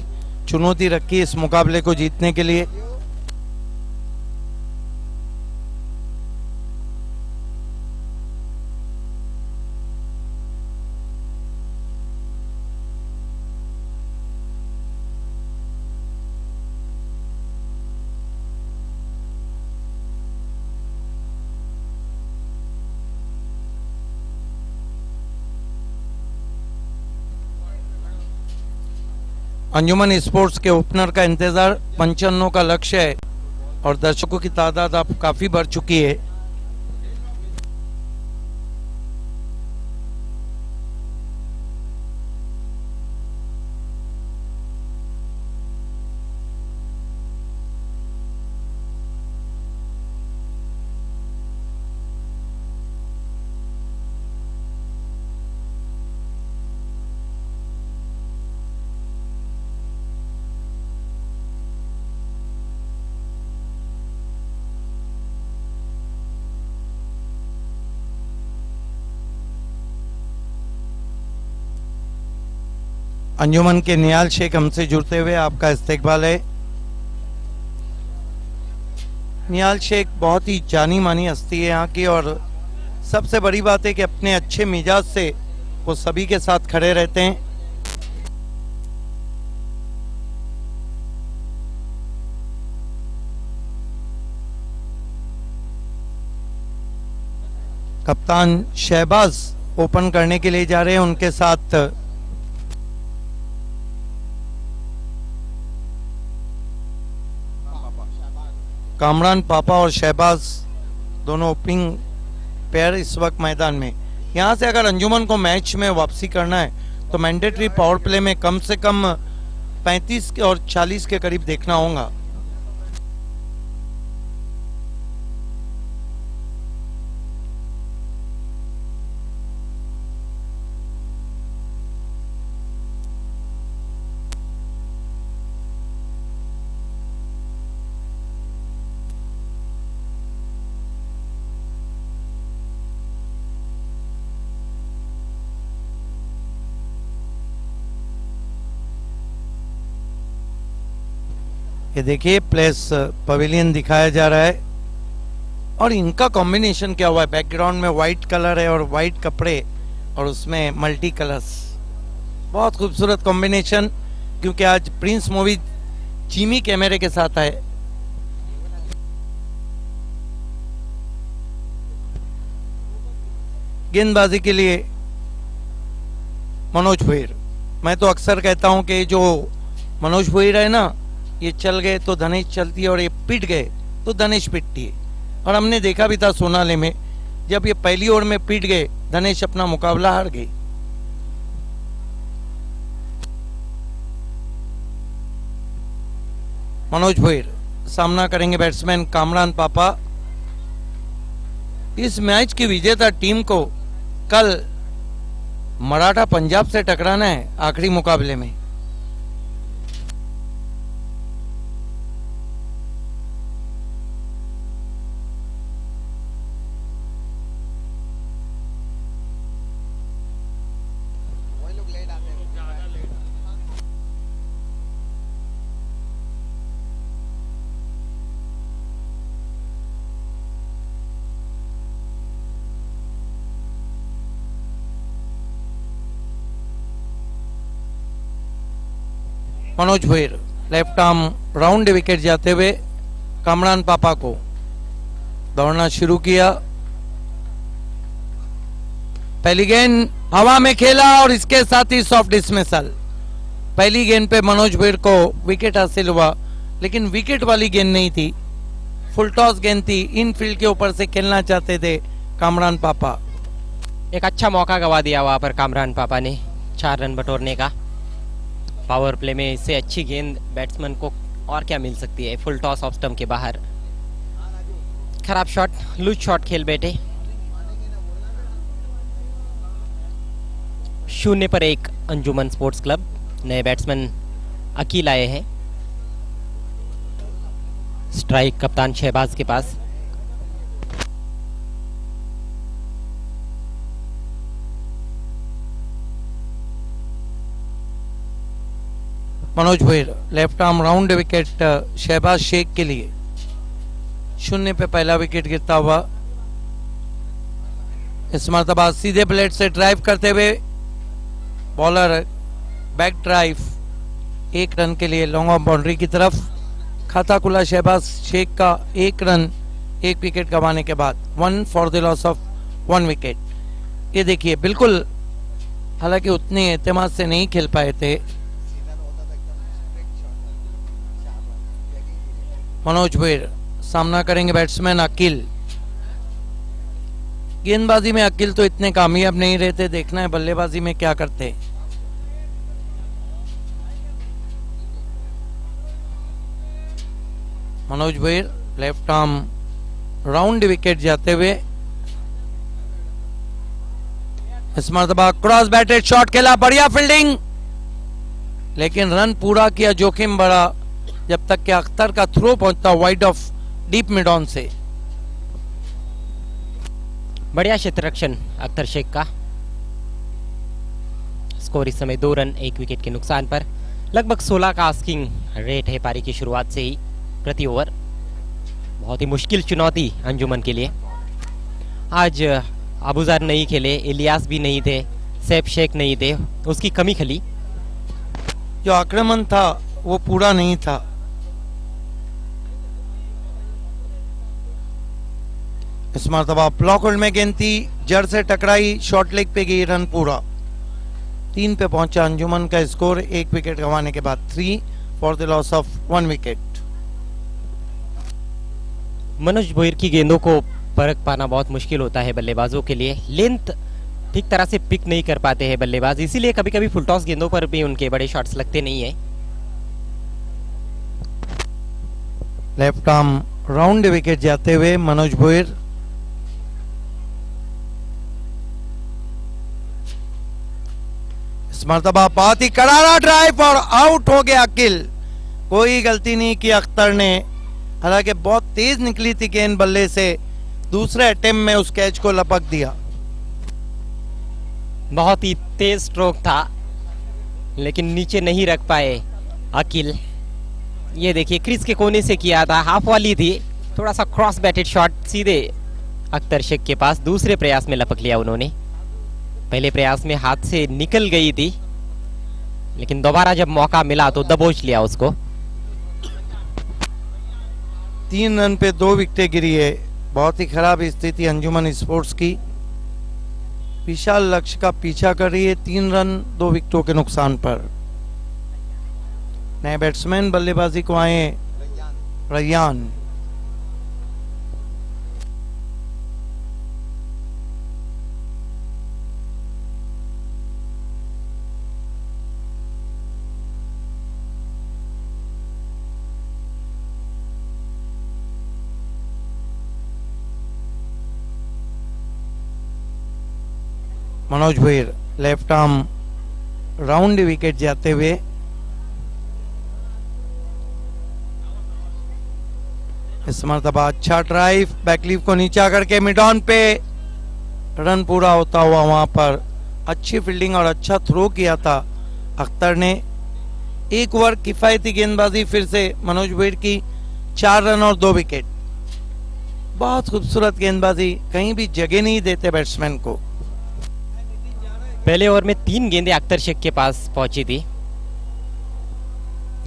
चुनौती रखी इस मुकाबले को जीतने के लिए। अंजुमन स्पोर्ट्स के ओपनर का इंतजार 95 का लक्ष्य है और दर्शकों की तादाद अब काफी बढ़ चुकी है। अंजुमन के नियाल शेख हमसे जुड़ते हुए आपका इस्तकबाल है। निहाल शेख बहुत ही जानी मानी हस्ती है यहाँ की, और सबसे बड़ी बात है कि अपने अच्छे मिजाज से वो सभी के साथ खड़े रहते हैं। कप्तान शहबाज ओपन करने के लिए जा रहे हैं, उनके साथ कामरान पापा और शहबाज दोनों ओपनिंग पेयर इस वक्त मैदान में। यहां से अगर अंजुमन को मैच में वापसी करना है तो मैंडेटरी पावर प्ले में कम से कम 35 और 40 के करीब देखना होगा। ये देखिए प्लेस पवेलियन दिखाया जा रहा है, और इनका कॉम्बिनेशन क्या हुआ है, बैकग्राउंड में वाइट कलर है और वाइट कपड़े और उसमें मल्टी कलर्स, बहुत खूबसूरत कॉम्बिनेशन। क्योंकि आज प्रिंस मूवी चीमी कैमरे के साथ आए। गेंदबाजी के लिए मनोज भुईर। मैं तो अक्सर कहता हूं कि जो मनोज भुईर है ना, ये चल गए तो धनेश चलती है, और ये पिट गए तो धनेश पिटती है। और हमने देखा भी था सोनाले में, जब ये पहली ओवर में पिट गए धनेश अपना मुकाबला हार गई। मनोज भुईर सामना करेंगे बैट्समैन कामरान पापा। इस मैच की विजेता टीम को कल मराठा पंजाब से टकराना है आखिरी मुकाबले में। Manoj Bhuir left arm round wicket जाते हुए कामरान पापा को दौड़ना शुरू किया। पहली गेंद हवा में खेला और इसके साथ ही सॉफ्ट डिसमिसल। पहली गेंद पे मनोज भुईर को विकेट हासिल हुआ, लेकिन विकेट वाली गेंद नहीं थी, फुल टॉस गेंद थी। इन फील्ड के ऊपर से खेलना चाहते थे कामरान पापा। एक अच्छा मौका गवा दिया वहां पर कामरान पापा ने 4 रन बटोरने का। पावर प्ले में इससे अच्छी गेंद बैट्समैन को और क्या मिल सकती है। फुल टॉस ऑफ स्टंप के बाहर, खराब शॉट, लूज शॉट खेल बैठे। 0 पर 1 अंजुमन स्पोर्ट्स क्लब। नए बैट्समैन अकील आए हैं। स्ट्राइक कप्तान शहबाज के पास। Manoj Bhuir left arm round wicket Shahbaz Shaikh के लिए। 0 पे पहला विकेट गिरता हुआ। इस मरतबा सीधे प्लेट से ड्राइव करते हुए बॉलर बैक ड्राइव 1 रन के लिए लॉन्ग ऑफ बाउंड्री की तरफ। खाता खुला शहबाज शेख का 1 रन 1 विकेट गंवाने के बाद। 1 for the loss of 1 wicket. ये देखिए बिल्कुल, हालांकि उतने एतमाद से नहीं खेल पाए थे। मनोज भुईर सामना करेंगे बैट्समैन अकील। गेंदबाजी में अकील तो इतने कामयाब नहीं रहते, देखना है बल्लेबाजी में क्या करते। Manoj Bhuir left arm round wicket जाते हुए। इस मरतबा क्रॉस बैटेड शॉट खेला, बढ़िया फील्डिंग, लेकिन रन पूरा किया, जोखिम बड़ा जब तक कि अख्तर का थ्रो पहुंचता wide of deep mid on से। बढ़िया क्षेत्र रक्षण अख्तर शेख का। स्कोर इस समय 2 रन 1 विकेट के नुकसान पर। लगभग 16 का आस्किंग रेट है पारी की शुरुआत से ही प्रति ओवर। बहुत ही मुश्किल चुनौती अंजुमन के लिए। आज अबूजर नहीं खेले, इलियास भी नहीं थे, सैफ शेख नहीं थे, उसकी कमी खली। जो आक्रमण था वो पूरा नहीं था। इस मरतबा ब्लॉक होल्ड में गेंद थी, जड़ से टकराई, शॉर्ट लेग पे गई, रन पूरा। 3 पे पहुंचा अंजुमन का स्कोर 1 विकेट गंवाने के बाद, 3 for the loss of 1 wicket. Manoj Bhoir की गेंदों को परख पाना बहुत मुश्किल होता है बल्लेबाजों के लिए। लेंथ ठीक तरह से पिक नहीं कर पाते हैं बल्लेबाज, इसीलिए कभी कभी फुल टॉस गेंदों पर भी उनके बड़े शॉट्स लगते नहीं है। लेफ्ट आर्म राउंड विकेट जाते हुए मनोज भोईर। इस मरतबा बहुत ही करारा ड्राइव और आउट हो गया अकिल। कोई गलती नहीं की अख्तर ने, हालांकि बहुत तेज निकली थी गेंद बल्ले से, दूसरे अटेम्प्ट में उस कैच को लपक दिया। बहुत ही तेज स्ट्रोक था लेकिन नीचे नहीं रख पाए अकिल। ये देखिए क्रीज के कोने से किया था, हाफ वाली थी, थोड़ा सा क्रॉस बैटेड शॉट सीधे अख्तर शेख के पास दूसरे प्रयास में लपक लिया उन्होंने। पहले प्रयास में हाथ से निकल गई थी लेकिन दोबारा जब मौका मिला तो दबोच लिया उसको। 3 रन पे 2 विकेटें गिरी है। बहुत ही खराब स्थिति अंजुमन स्पोर्ट्स की। विशाल लक्ष्य का पीछा कर रही है 3 रन 2 विकेटों के नुकसान पर। नए बैट्समैन बल्लेबाजी को आए Raiyan. Manoj Bhoir left arm round wicket जाते हुए। इस मरतबा अच्छा ड्राइव, बैकलीफ को नीचा करके मिड ऑन पे रन पूरा होता हुआ वहां पर अच्छी फील्डिंग और अच्छा थ्रो किया था अख्तर ने। एक ओवर किफायती गेंदबाजी फिर से मनोज भोईर की, 4 रन और 2 विकेट। बहुत खूबसूरत गेंदबाजी, कहीं भी जगह नहीं देते बैट्समैन को। पहले ओवर में 3 गेंदें अख्तर शेख के पास पहुंची थी।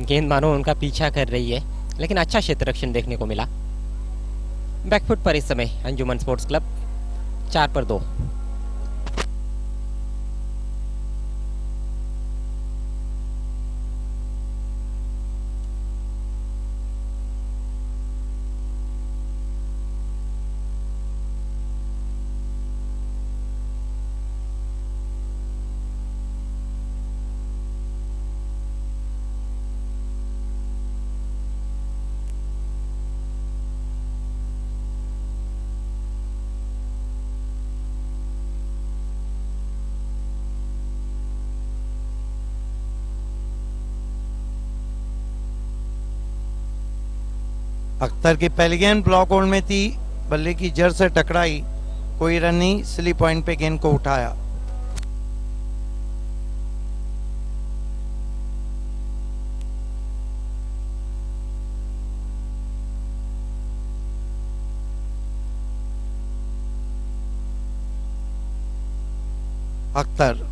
गेंद मानो उनका पीछा कर रही है लेकिन अच्छा क्षेत्र रक्षण देखने को मिला। बैकफुट पर इस समय अंजुमन स्पोर्ट्स क्लब 4 पर 2। अख्तर की पहली गेंद ब्लॉक होल्ड में थी, बल्ले की जड़ से टकराई, कोई रन नहीं, स्लिप पॉइंट पे गेंद को उठाया। अख्तर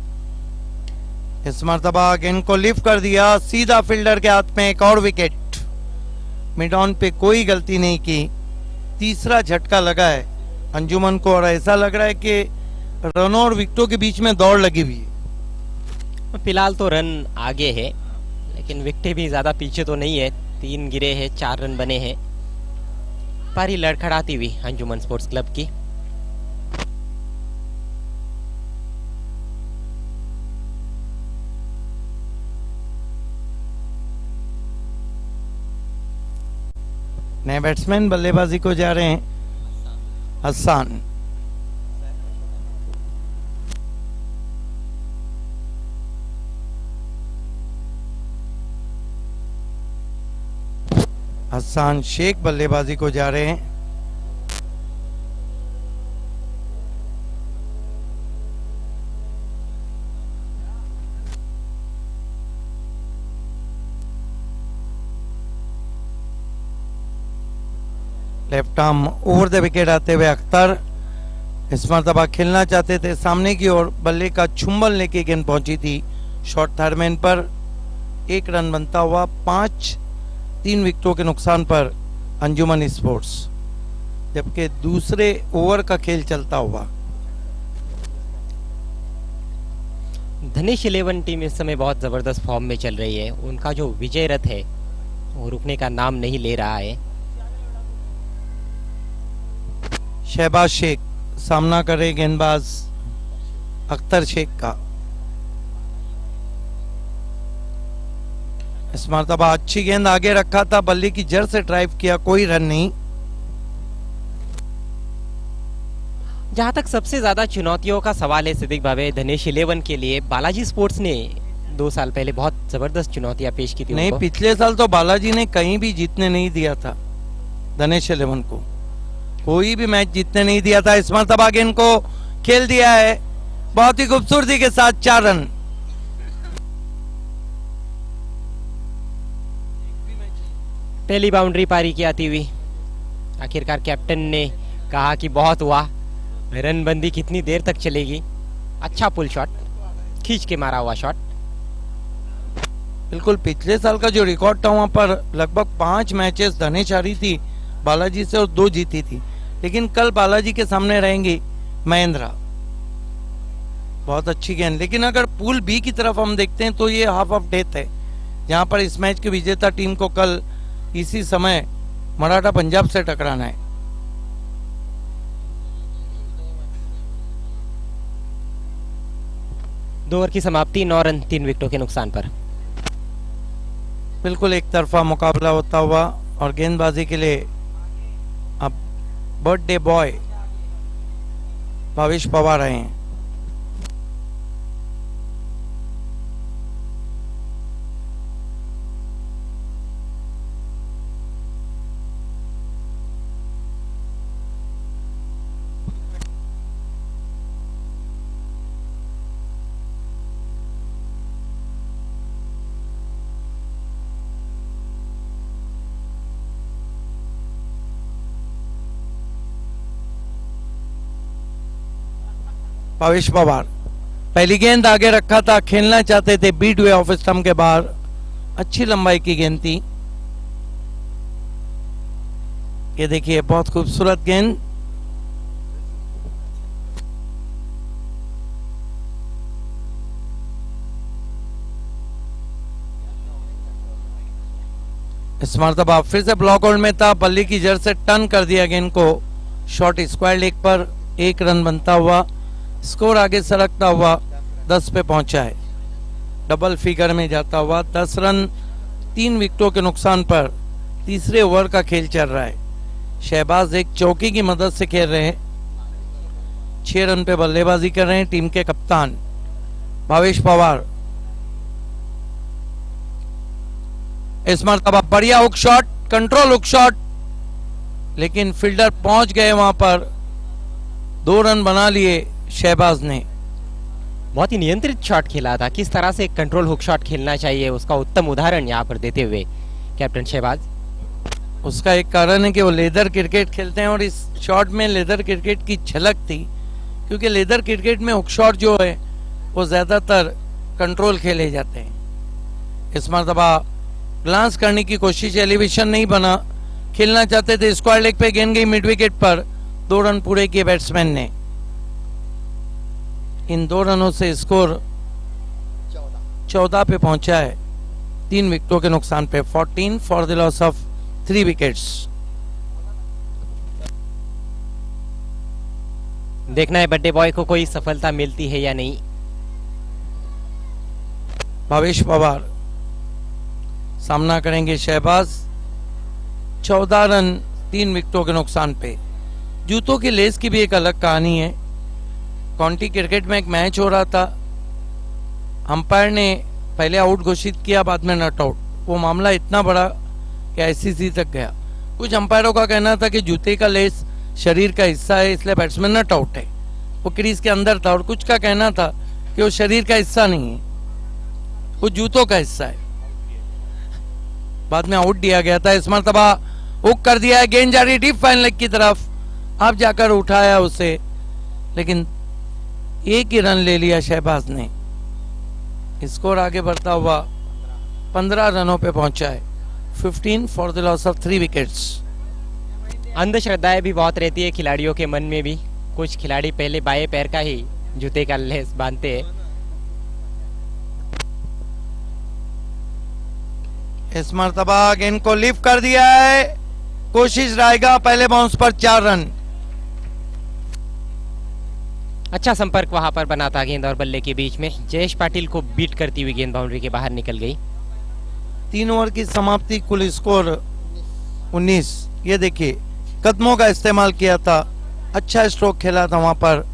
इस मरतबा गेंद को लिफ्ट कर दिया, सीधा फील्डर के हाथ में, एक और विकेट। मिड ऑन पे कोई गलती नहीं की, तीसरा झटका लगा है अंजुमन को और ऐसा लग रहा है कि रनों और विकेटों के बीच में दौड़ लगी हुई है। फिलहाल तो रन आगे है लेकिन विकेटें भी ज्यादा पीछे तो नहीं है। 3 गिरे हैं, 4 रन बने हैं। पारी लड़खड़ाती हुई अंजुमन स्पोर्ट्स क्लब की। नए बैट्समैन बल्लेबाजी को जा रहे हैं हसन। हसन शेख बल्लेबाजी को जा रहे हैं। Left arm over the wicket आते हुए अख्तर इस मरतबा खेलना चाहते थे सामने की ओर, बल्ले का चुंबल लेके गेंद पहुंची थी शॉर्ट थर्ड मैन पर। 1 रन बनता हुआ 3 विकेटों के नुकसान पर अंजुमन स्पोर्ट्स, जबकि दूसरे ओवर का खेल चलता हुआ। धनेश 11 टीम इस समय बहुत जबरदस्त फॉर्म में चल रही है। उनका जो विजय रथ है वो रुकने का नाम नहीं ले रहा है। शहबाज शेख सामना करे गेंदबाज अख्तर शेख का। इस मरतबा अच्छी गेंद आगे रखा था, बल्ले की जड़ से ड्राइव किया, कोई रन नहीं। जहां तक सबसे ज्यादा चुनौतियों का सवाल है सिद्दीक भावे धनेश 11 के लिए, बालाजी स्पोर्ट्स ने 2 साल पहले बहुत जबरदस्त चुनौतियां पेश की थी नहीं, उनको। पिछले साल तो बालाजी ने कहीं भी जीतने नहीं दिया था धनेश 11 को, कोई भी मैच जीतने नहीं दिया था। इस मरतबा गेंद को खेल दिया है बहुत ही खूबसूरती के साथ, 4 रन। पहली बाउंड्री पारी की आती हुई। आखिरकार कैप्टन ने कहा कि बहुत हुआ, रनबंदी कितनी देर तक चलेगी। अच्छा पुल शॉट, खींच के मारा हुआ शॉट। बिल्कुल पिछले साल का जो रिकॉर्ड था वहां पर लगभग 5 मैचेस धनेश हारी थी बालाजी से और 2 जीती थी, लेकिन कल बालाजी के सामने रहेंगी महेंद्रा। बहुत अच्छी गेंद, लेकिन अगर पूल बी की तरफ हम देखते हैं तो ये हाफ ऑफ डेथ है, जहां पर इस मैच की विजेता टीम को कल इसी समय मराठा पंजाब से टकराना है। दो ओवर की समाप्ति, 9 रन 3 विकेटों के नुकसान पर। बिल्कुल एक तरफा मुकाबला होता हुआ और गेंदबाजी के लिए अब बर्थडे बॉय भावेश पवार रहे हैं। भावेश पवार पहली गेंद आगे रखा था, खेलना चाहते थे बीट हुए ऑफ स्टंप के बाहर। अच्छी लंबाई की गेंद थी, ये देखिए बहुत खूबसूरत गेंद। इस मरतबा फिर से ब्लॉक होल्ड में था, बल्ले की जड़ से टर्न कर दिया गेंद को शॉर्ट स्क्वायर लेग पर। 1 रन बनता हुआ, स्कोर आगे सरकता हुआ 10 पे पहुंचा है, डबल फिगर में जाता हुआ। 10 रन 3 विकेटों के नुकसान पर तीसरे ओवर का खेल चल रहा है। शहबाज एक चौकी की मदद से खेल रहे हैं, 6 रन पे बल्लेबाजी कर रहे हैं टीम के कप्तान भावेश पवार। इस मरतबा बढ़िया hook shot, control hook shot, लेकिन फील्डर पहुंच गए वहां पर। 2 रन बना लिए शहबाज ने। बहुत ही नियंत्रित शॉट खेला था। किस तरह से कंट्रोल हुक शॉट खेलना चाहिए उसका उत्तम उदाहरण यहाँ पर देते हुए कैप्टन शहबाज। उसका एक कारण है कि वो लेदर क्रिकेट खेलते हैं और इस शॉट में लेदर क्रिकेट की झलक थी, क्योंकि लेदर क्रिकेट में हुक शॉट जो है वो ज्यादातर कंट्रोल खेले जाते हैं। इस मरतबा ग्लांस करने की कोशिश, एलिवेशन नहीं बना, खेलना चाहते थे स्क्वायर लेग पे, गेंद गई मिड विकेट पर। 2 रन पूरे किए बैट्समैन ने। इन 2 रनों से स्कोर 14 पे पहुंचा है 3 विकेटों के नुकसान पे। 14 for the loss of 3 wickets. देखना है बर्थडे बॉय को कोई सफलता मिलती है या नहीं। भावेश पवार सामना करेंगे शहबाज। 14 रन 3 विकेटों के नुकसान पे। जूतों की लेस की भी एक अलग कहानी है। काउंटी क्रिकेट में एक मैच हो रहा था, अंपायर ने पहले आउट घोषित किया, बाद में नॉट आउट। वो मामला इतना बड़ा कि आईसीसी तक गया। कुछ अंपायरों का कहना था कि जूते का लेस शरीर का हिस्सा है, इसलिए बैट्समैन नॉट आउट है, वो क्रीज के अंदर था। और कुछ का कहना था कि वो शरीर का हिस्सा नहीं है, वो जूतों का हिस्सा है। बाद में आउट दिया गया था। इस मरतबा हुक कर दिया है, गेंद जा रही डीप फाइन लेग की तरफ, अब जाकर उठाया उसे, लेकिन एक ही रन ले लिया शहबाज ने। स्कोर आगे बढ़ता हुआ 15 रनों पे पहुंचा है, 15 for the loss of 3 wickets. अंधश्रद्धाएं भी बहुत रहती है खिलाड़ियों के मन में भी। कुछ खिलाड़ी पहले बाएं पैर का ही जूते का लेस बांधते हैं। इस मर्तबा गेंद को लिफ्ट कर दिया है, कोशिश रहेगा पहले बाउंस पर 4 रन। अच्छा संपर्क वहां पर बना था गेंद और बल्ले के बीच में। जयेश पाटिल को बीट करती हुई गेंद बाउंड्री के बाहर निकल गई। 3 ओवर की समाप्ति, कुल स्कोर 19। ये देखिए कदमों का इस्तेमाल किया था, अच्छा स्ट्रोक खेला था वहां पर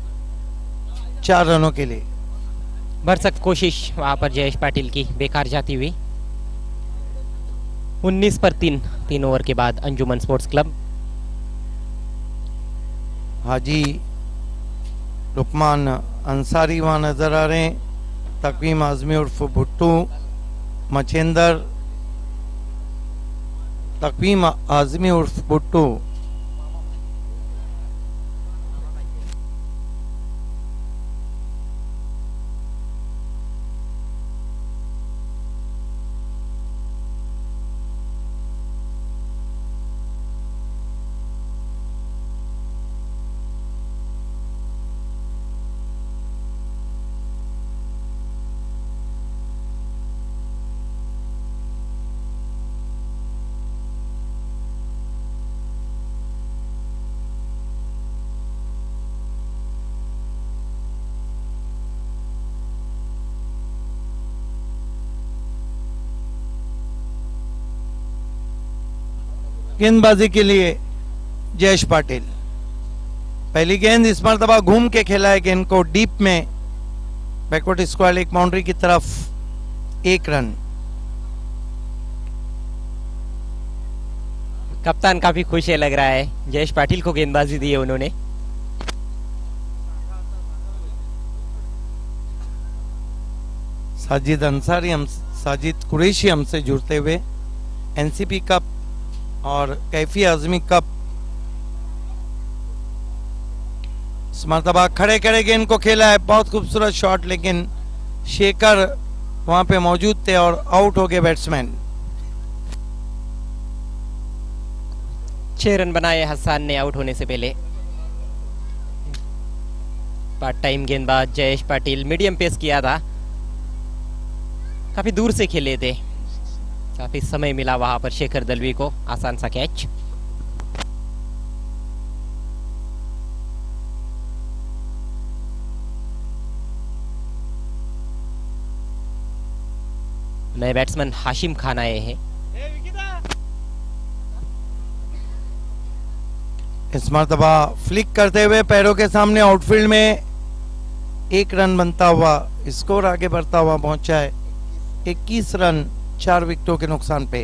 4 रनों के लिए। भरसक कोशिश वहां पर जयेश पाटिल की बेकार जाती हुई। 19 पर 3 ओवर के बाद अंजुमन स्पोर्ट्स क्लब। हाजी लुकमान अंसारी वहां नजर आ रहे हैं, तकवीम आजमी उर्फ भुट्टू, मचेंदर, तकवीम आजमी उर्फ भुट्टू, गेंदबाजी के लिए जयेश पाटिल। पहली गेंद इस मरतबा घूम के खेला है गेंद को डीप में, बैकवर्ड स्क्वायर लेग बाउंड्री की तरफ, 1 रन। कप्तान काफी खुश है लग रहा है, जयेश पाटिल को गेंदबाजी दी है उन्होंने। साजिद अंसारी साजिद कुरैशी हमसे जुड़ते हुए एनसीपी कप और कैफी आजमी कप। इस मरतबा खड़े खड़े गेंद को खेला है, बहुत खूबसूरत शॉट, लेकिन शेखर वहां पे मौजूद थे और आउट हो गए बैट्समैन। 6 रन बनाए हसन ने आउट होने से पहले। पार्ट टाइम गेंदबाज जयेश पाटिल, मीडियम पेस किया था, काफी दूर से खेले थे, काफी समय मिला वहां पर शेखर दलवी को। आसान सा कैच। नए बैट्समैन हाशिम खान आए हैं। इस मरतबा फ्लिक करते हुए पैरों के सामने आउटफील्ड में 1 रन बनता हुआ, स्कोर आगे बढ़ता हुआ पहुंचा है 21 रन 4 विकेटों के नुकसान पे,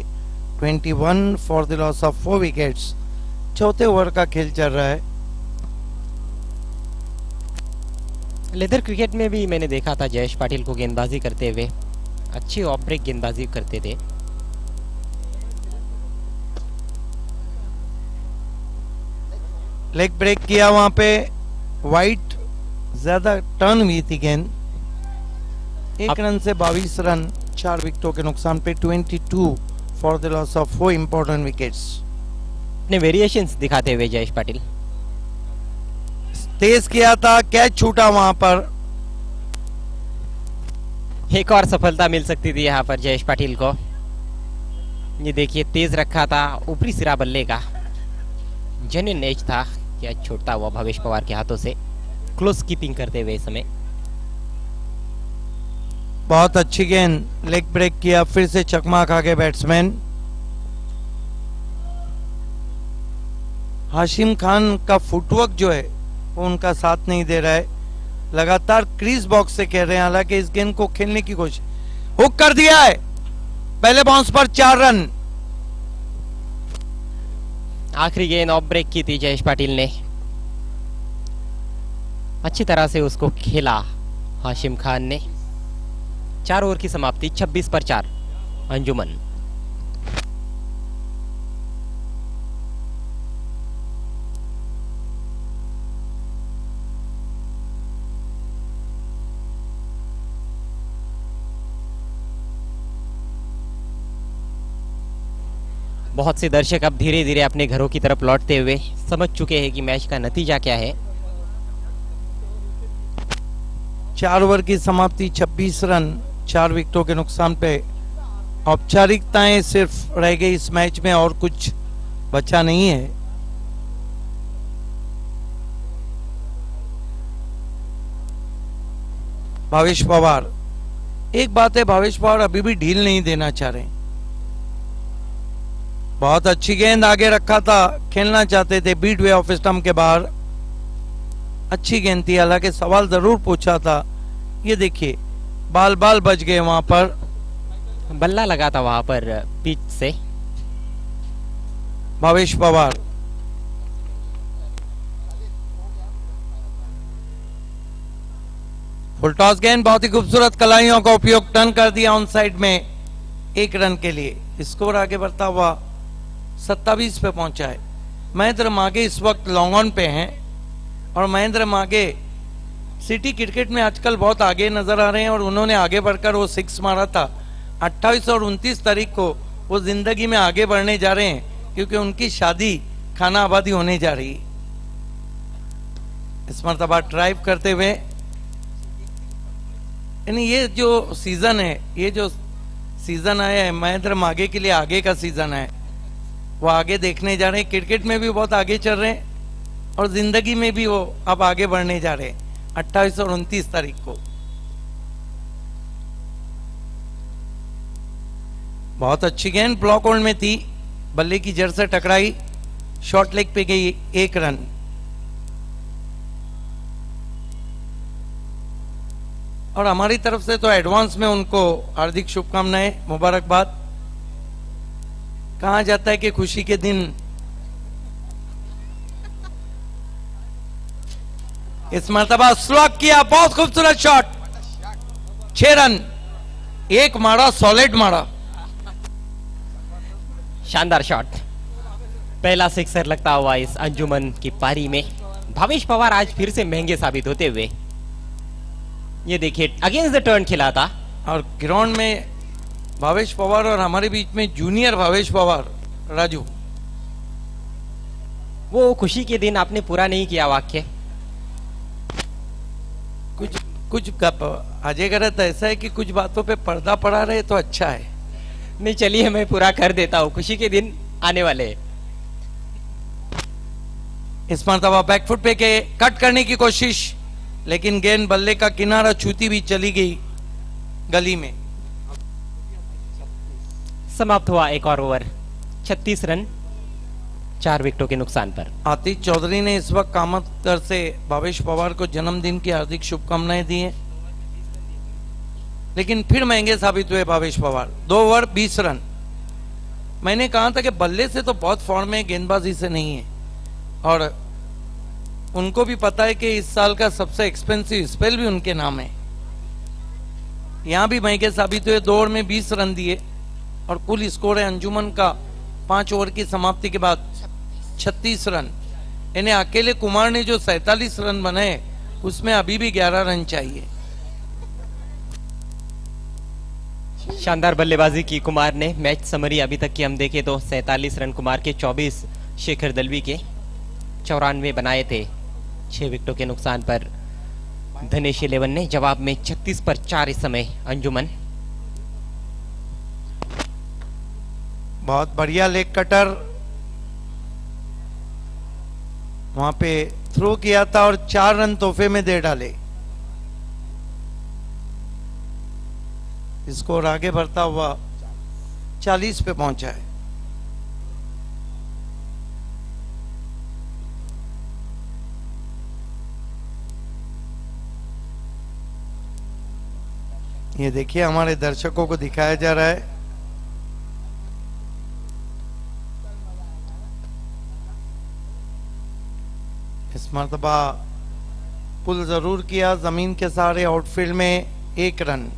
21 for the loss of 4 wickets. चौथे ओवर का खेल चल रहा है। लेदर क्रिकेट में भी मैंने देखा था जयेश पाटिल को गेंदबाजी करते हुए, अच्छी ऑफ ब्रेक गेंदबाजी करते थे। लेग ब्रेक किया वहां पे, वाइट ज्यादा टर्न हुई थी गेंद। 1 रन से 22 रन 4 विकेटों के नुकसान पे, 22 for the loss of 4 important wickets. अपने वेरिएशंस दिखाते हुए जयेश पाटिल तेज किया था, कैच छूटा वहां पर। एक और सफलता मिल सकती थी यहाँ पर जयेश पाटिल को। ये देखिए तेज रखा था, ऊपरी सिरा बल्ले का जेन्युइन एज था, कैच छूटता हुआ भवेश पवार के हाथों से, क्लोज कीपिंग करते हुए इस समय। बहुत अच्छी गेंद, लेग ब्रेक किया, फिर से चकमा खा गए बैट्समैन। हाशिम खान का फुटवर्क जो है वो उनका साथ नहीं दे रहा है, लगातार क्रीज बॉक्स से कह रहे हैं, हालांकि इस गेंद को खेलने की कोशिश। हुक कर दिया है, पहले बाउंस पर 4 रन। आखिरी गेंद ऑफ ब्रेक की थी जयेश पाटिल ने, अच्छी तरह से उसको खेला हाशिम खान ने। 4 ओवर की समाप्ति, 26 पर 4 अंजुमन। बहुत से दर्शक अब धीरे धीरे अपने घरों की तरफ लौटते हुए समझ चुके हैं कि मैच का नतीजा क्या है। 4 ओवर की समाप्ति, 26 रन 4 विकेटों के नुकसान पे। औपचारिकताएं सिर्फ रह गई इस मैच में, और कुछ बचा नहीं है। भावेश पवार, एक बात है, भावेश पवार अभी भी ढील नहीं देना चाह रहे। बहुत अच्छी गेंद आगे रखा था, खेलना चाहते थे बीट वे ऑफ स्टंप के बाहर। अच्छी गेंद थी, हालांकि सवाल जरूर पूछा था। ये देखिए बाल बाल बच गए, वहां पर बल्ला लगा था वहां पर पिच से। भावेश पवार, फुल टॉस गेंद, बहुत ही खूबसूरत कलाइयों का उपयोग, टर्न कर दिया ऑन साइड में 1 रन के लिए। स्कोर आगे बढ़ता हुआ 27 पे पहुंचा है। महेंद्र मागे इस वक्त लॉन्ग ऑन पे हैं, और महेंद्र मागे सिटी क्रिकेट में आजकल बहुत आगे नजर आ रहे हैं, और उन्होंने आगे बढ़कर वो 6 मारा था। 28 और 29 तारीख को वो जिंदगी में आगे बढ़ने जा रहे हैं, क्योंकि उनकी शादी खाना आबादी होने जा रही है। इस मरतबा ड्राइव करते हुए, यानी ये जो सीजन है, ये जो सीजन आया है महेंद्र मागे के लिए आगे का सीजन है। वो आगे देखने जा रहे हैं, क्रिकेट में भी बहुत आगे चल रहे हैं, और जिंदगी में भी वो अब आगे बढ़ने जा रहे हैं। 28 और 29 तारीख को बहुत अच्छी गेंद ब्लॉक होल्ड में थी, बल्ले की जड़ से टकराई, शॉर्ट लेग पे गई, 1 रन। और हमारी तरफ से तो एडवांस में उनको हार्दिक शुभकामनाएं, मुबारकबाद। कहा जाता है कि खुशी के दिन इस मर्तबा स्लॉग किया, बहुत खूबसूरत शॉट, 6 रन, 1 मारा, सॉलिड मारा। शानदार शॉट, पहला सिक्सर लगता हुआ इस अंजुमन की पारी में। भावेश पवार आज फिर से महंगे साबित होते हुए। ये देखिए अगेंस्ट द टर्न खेला था, और ग्राउंड में भावेश पवार और हमारे बीच में जूनियर भावेश पवार, राजू। वो खुशी के दिन आपने पूरा नहीं किया वाक्य। कुछ अजय गलत ऐसा है कि कुछ बातों पे पर्दा पड़ा रहे तो अच्छा है। नहीं चलिए मैं पूरा कर देता हूं, खुशी के दिन आने वाले। इस मरतबा बैकफुट पे के कट करने की कोशिश, लेकिन गेंद बल्ले का किनारा छूती भी चली गई गली में। समाप्त हुआ एक और ओवर, 36 रन 4 विकेटों के नुकसान पर। आतिश चौधरी ने इस वक्त कामतगर से भावेश पवार को जन्मदिन की हार्दिक शुभकामनाएं दी हैं, लेकिन फिर महंगे साबित हुए भावेश पवार। 2 over 20 run. मैंने कहा था कि बल्ले से तो बहुत फॉर्म है, गेंदबाजी से नहीं है, और उनको भी पता है कि इस साल का सबसे एक्सपेंसिव स्पेल भी उनके नाम है। यहां भी महंगे साबित हुए, 2 ओवर में 20 रन दिए, और कुल स्कोर है अंजुमन का 5 ओवर की समाप्ति के बाद 36 रन। इन्हें अकेले कुमार ने जो 47 रन बनाए, उसमें अभी भी 11 रन चाहिए। शानदार बल्लेबाजी की कुमार ने। मैच समरी अभी तक की हम देखें तो 47 रन कुमार के, 24 शेखर दलवी के, 94 बनाए थे 6 विकेटों के नुकसान पर। धनेश 11 ने जवाब में 36 पर 4 इस समय अंजुमन। बहुत बढ़िया लेग कटर वहां पे थ्रो किया था, और 4 रन तोहफे में दे डाले। स्कोर आगे बढ़ता हुआ 40 पे पहुंचा है। ये देखिए हमारे दर्शकों को दिखाया जा रहा है। इस मरतबा पुल जरूर किया, जमीन के सहारे आउटफील्ड में 1 रन।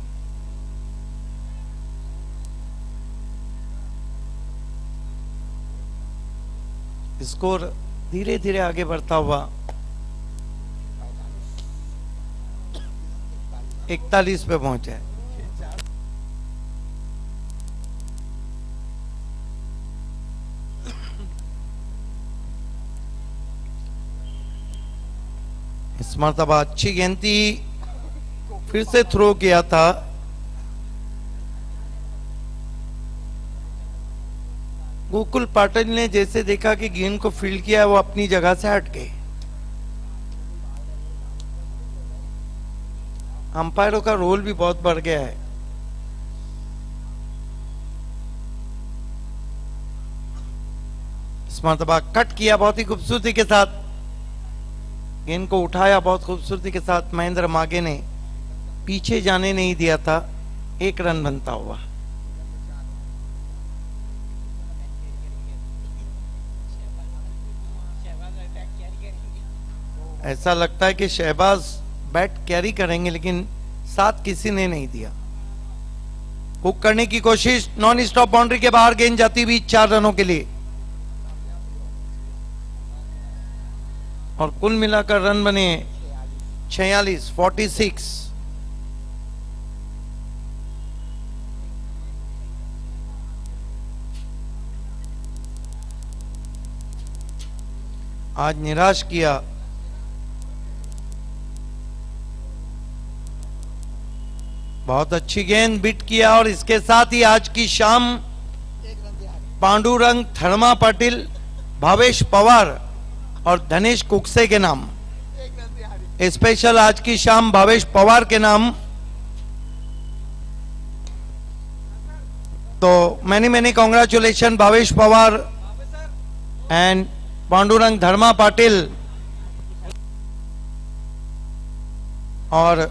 स्कोर धीरे धीरे आगे बढ़ता हुआ 41 पे पहुंचा है। ! ... ! ！ ! ! ！ ! ! ！ ! ！ ! ！ ! ！ ! ！ ! ！ ! ！ ! ！ ! ！ ! ！ ! ！ ! ！ ! ！ ! ！ ! ！ ! इस मरतबा अच्छी गेंद थी, फिर से थ्रो किया था। गोकुल पाटिल ने जैसे देखा कि गेंद को फील्ड किया, वो अपनी जगह से हट गए। अंपायरों का रोल भी बहुत बढ़ गया है। इस मरतबा कट किया बहुत ही खूबसूरती के साथ, गेंद को उठाया बहुत खूबसूरती के साथ। महेंद्र मागे ने पीछे जाने नहीं दिया था, 1 रन बनता हुआ। ऐसा लगता है कि शहबाज बैट कैरी करेंगे, लेकिन साथ किसी ने नहीं दिया। हुक करने की कोशिश, नॉन स्टॉप बाउंड्री के बाहर गेंद जाती हुई 4 रनों के लिए, और कुल मिलाकर रन बने 46। आज निराश किया। बहुत अच्छी गेंद बिट किया, और इसके साथ ही आज की शाम पांडुरंग थर्मा पाटिल, भावेश पवार और धनेश कुकसे के नाम स्पेशल, आज की शाम भावेश पवार के नाम। तो many congratulation Bhavesh Pawar and Pandurang Dharma Patil, और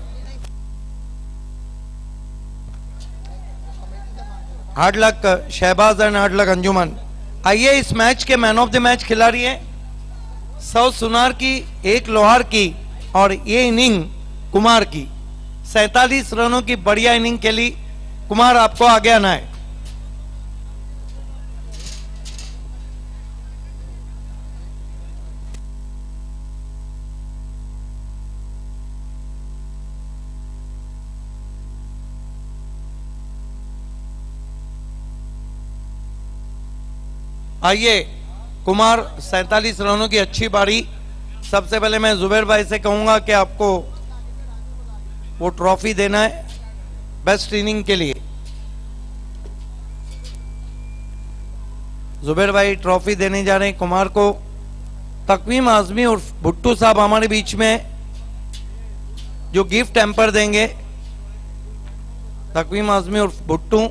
hard luck Shahbaz and hard luck Anjuman. आइए, इस मैच के मैन ऑफ द मैच खिलाड़ी हैं 100 सुनार की, 1 लोहार की, और ये इनिंग कुमार की। 47 रनों की बढ़िया इनिंग खेली। कुमार, आपको आगे आना है। आइए, कुमार 47 रनों की अच्छी पारी। सबसे पहले मैं जुबैर भाई से कहूंगा कि आपको वो ट्रॉफी देना है बेस्ट इनिंग के लिए। जुबैर भाई ट्रॉफी देने जा रहे हैं कुमार को। तकवीम आजमी और भुट्टू साहब हमारे बीच में जो गिफ्ट हैम्पर देंगे, तकवीम आजमी और भुट्टू।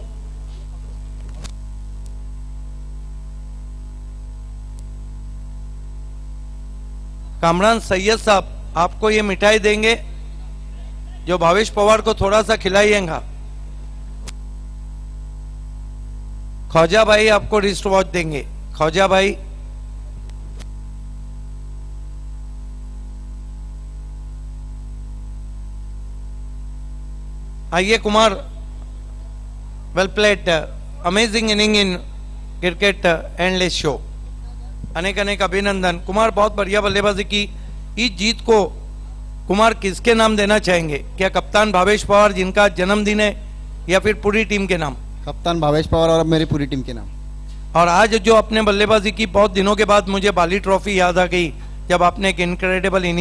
कामरान सैयद साहब आपको ये मिठाई देंगे जो भावेश पवार को थोड़ा सा खिलाइएगा। ख्वाजा भाई आपको रिस्ट वॉच देंगे। ख्वाजा भाई, आइए Kumar, well played, amazing inning in cricket endless show. अनेक अनेक अभिनंदन। कुमार, बहुत बढ़िया बल्लेबाजी की। इस जीत को कुमार किसके नाम देना चाहेंगे? क्या कप्तान भावेश पवार जिनका जन्मदिन है, या फिर पूरी टीम के नाम? कप्तान भावेश पवार और मेरी पूरी टीम के नाम। और आज जो आपने बल्लेबाजी की, बहुत दिनों के बाद मुझे बाली ट्रॉफी याद आ गई जब आपने एक इनक्रेडिबल इनिंग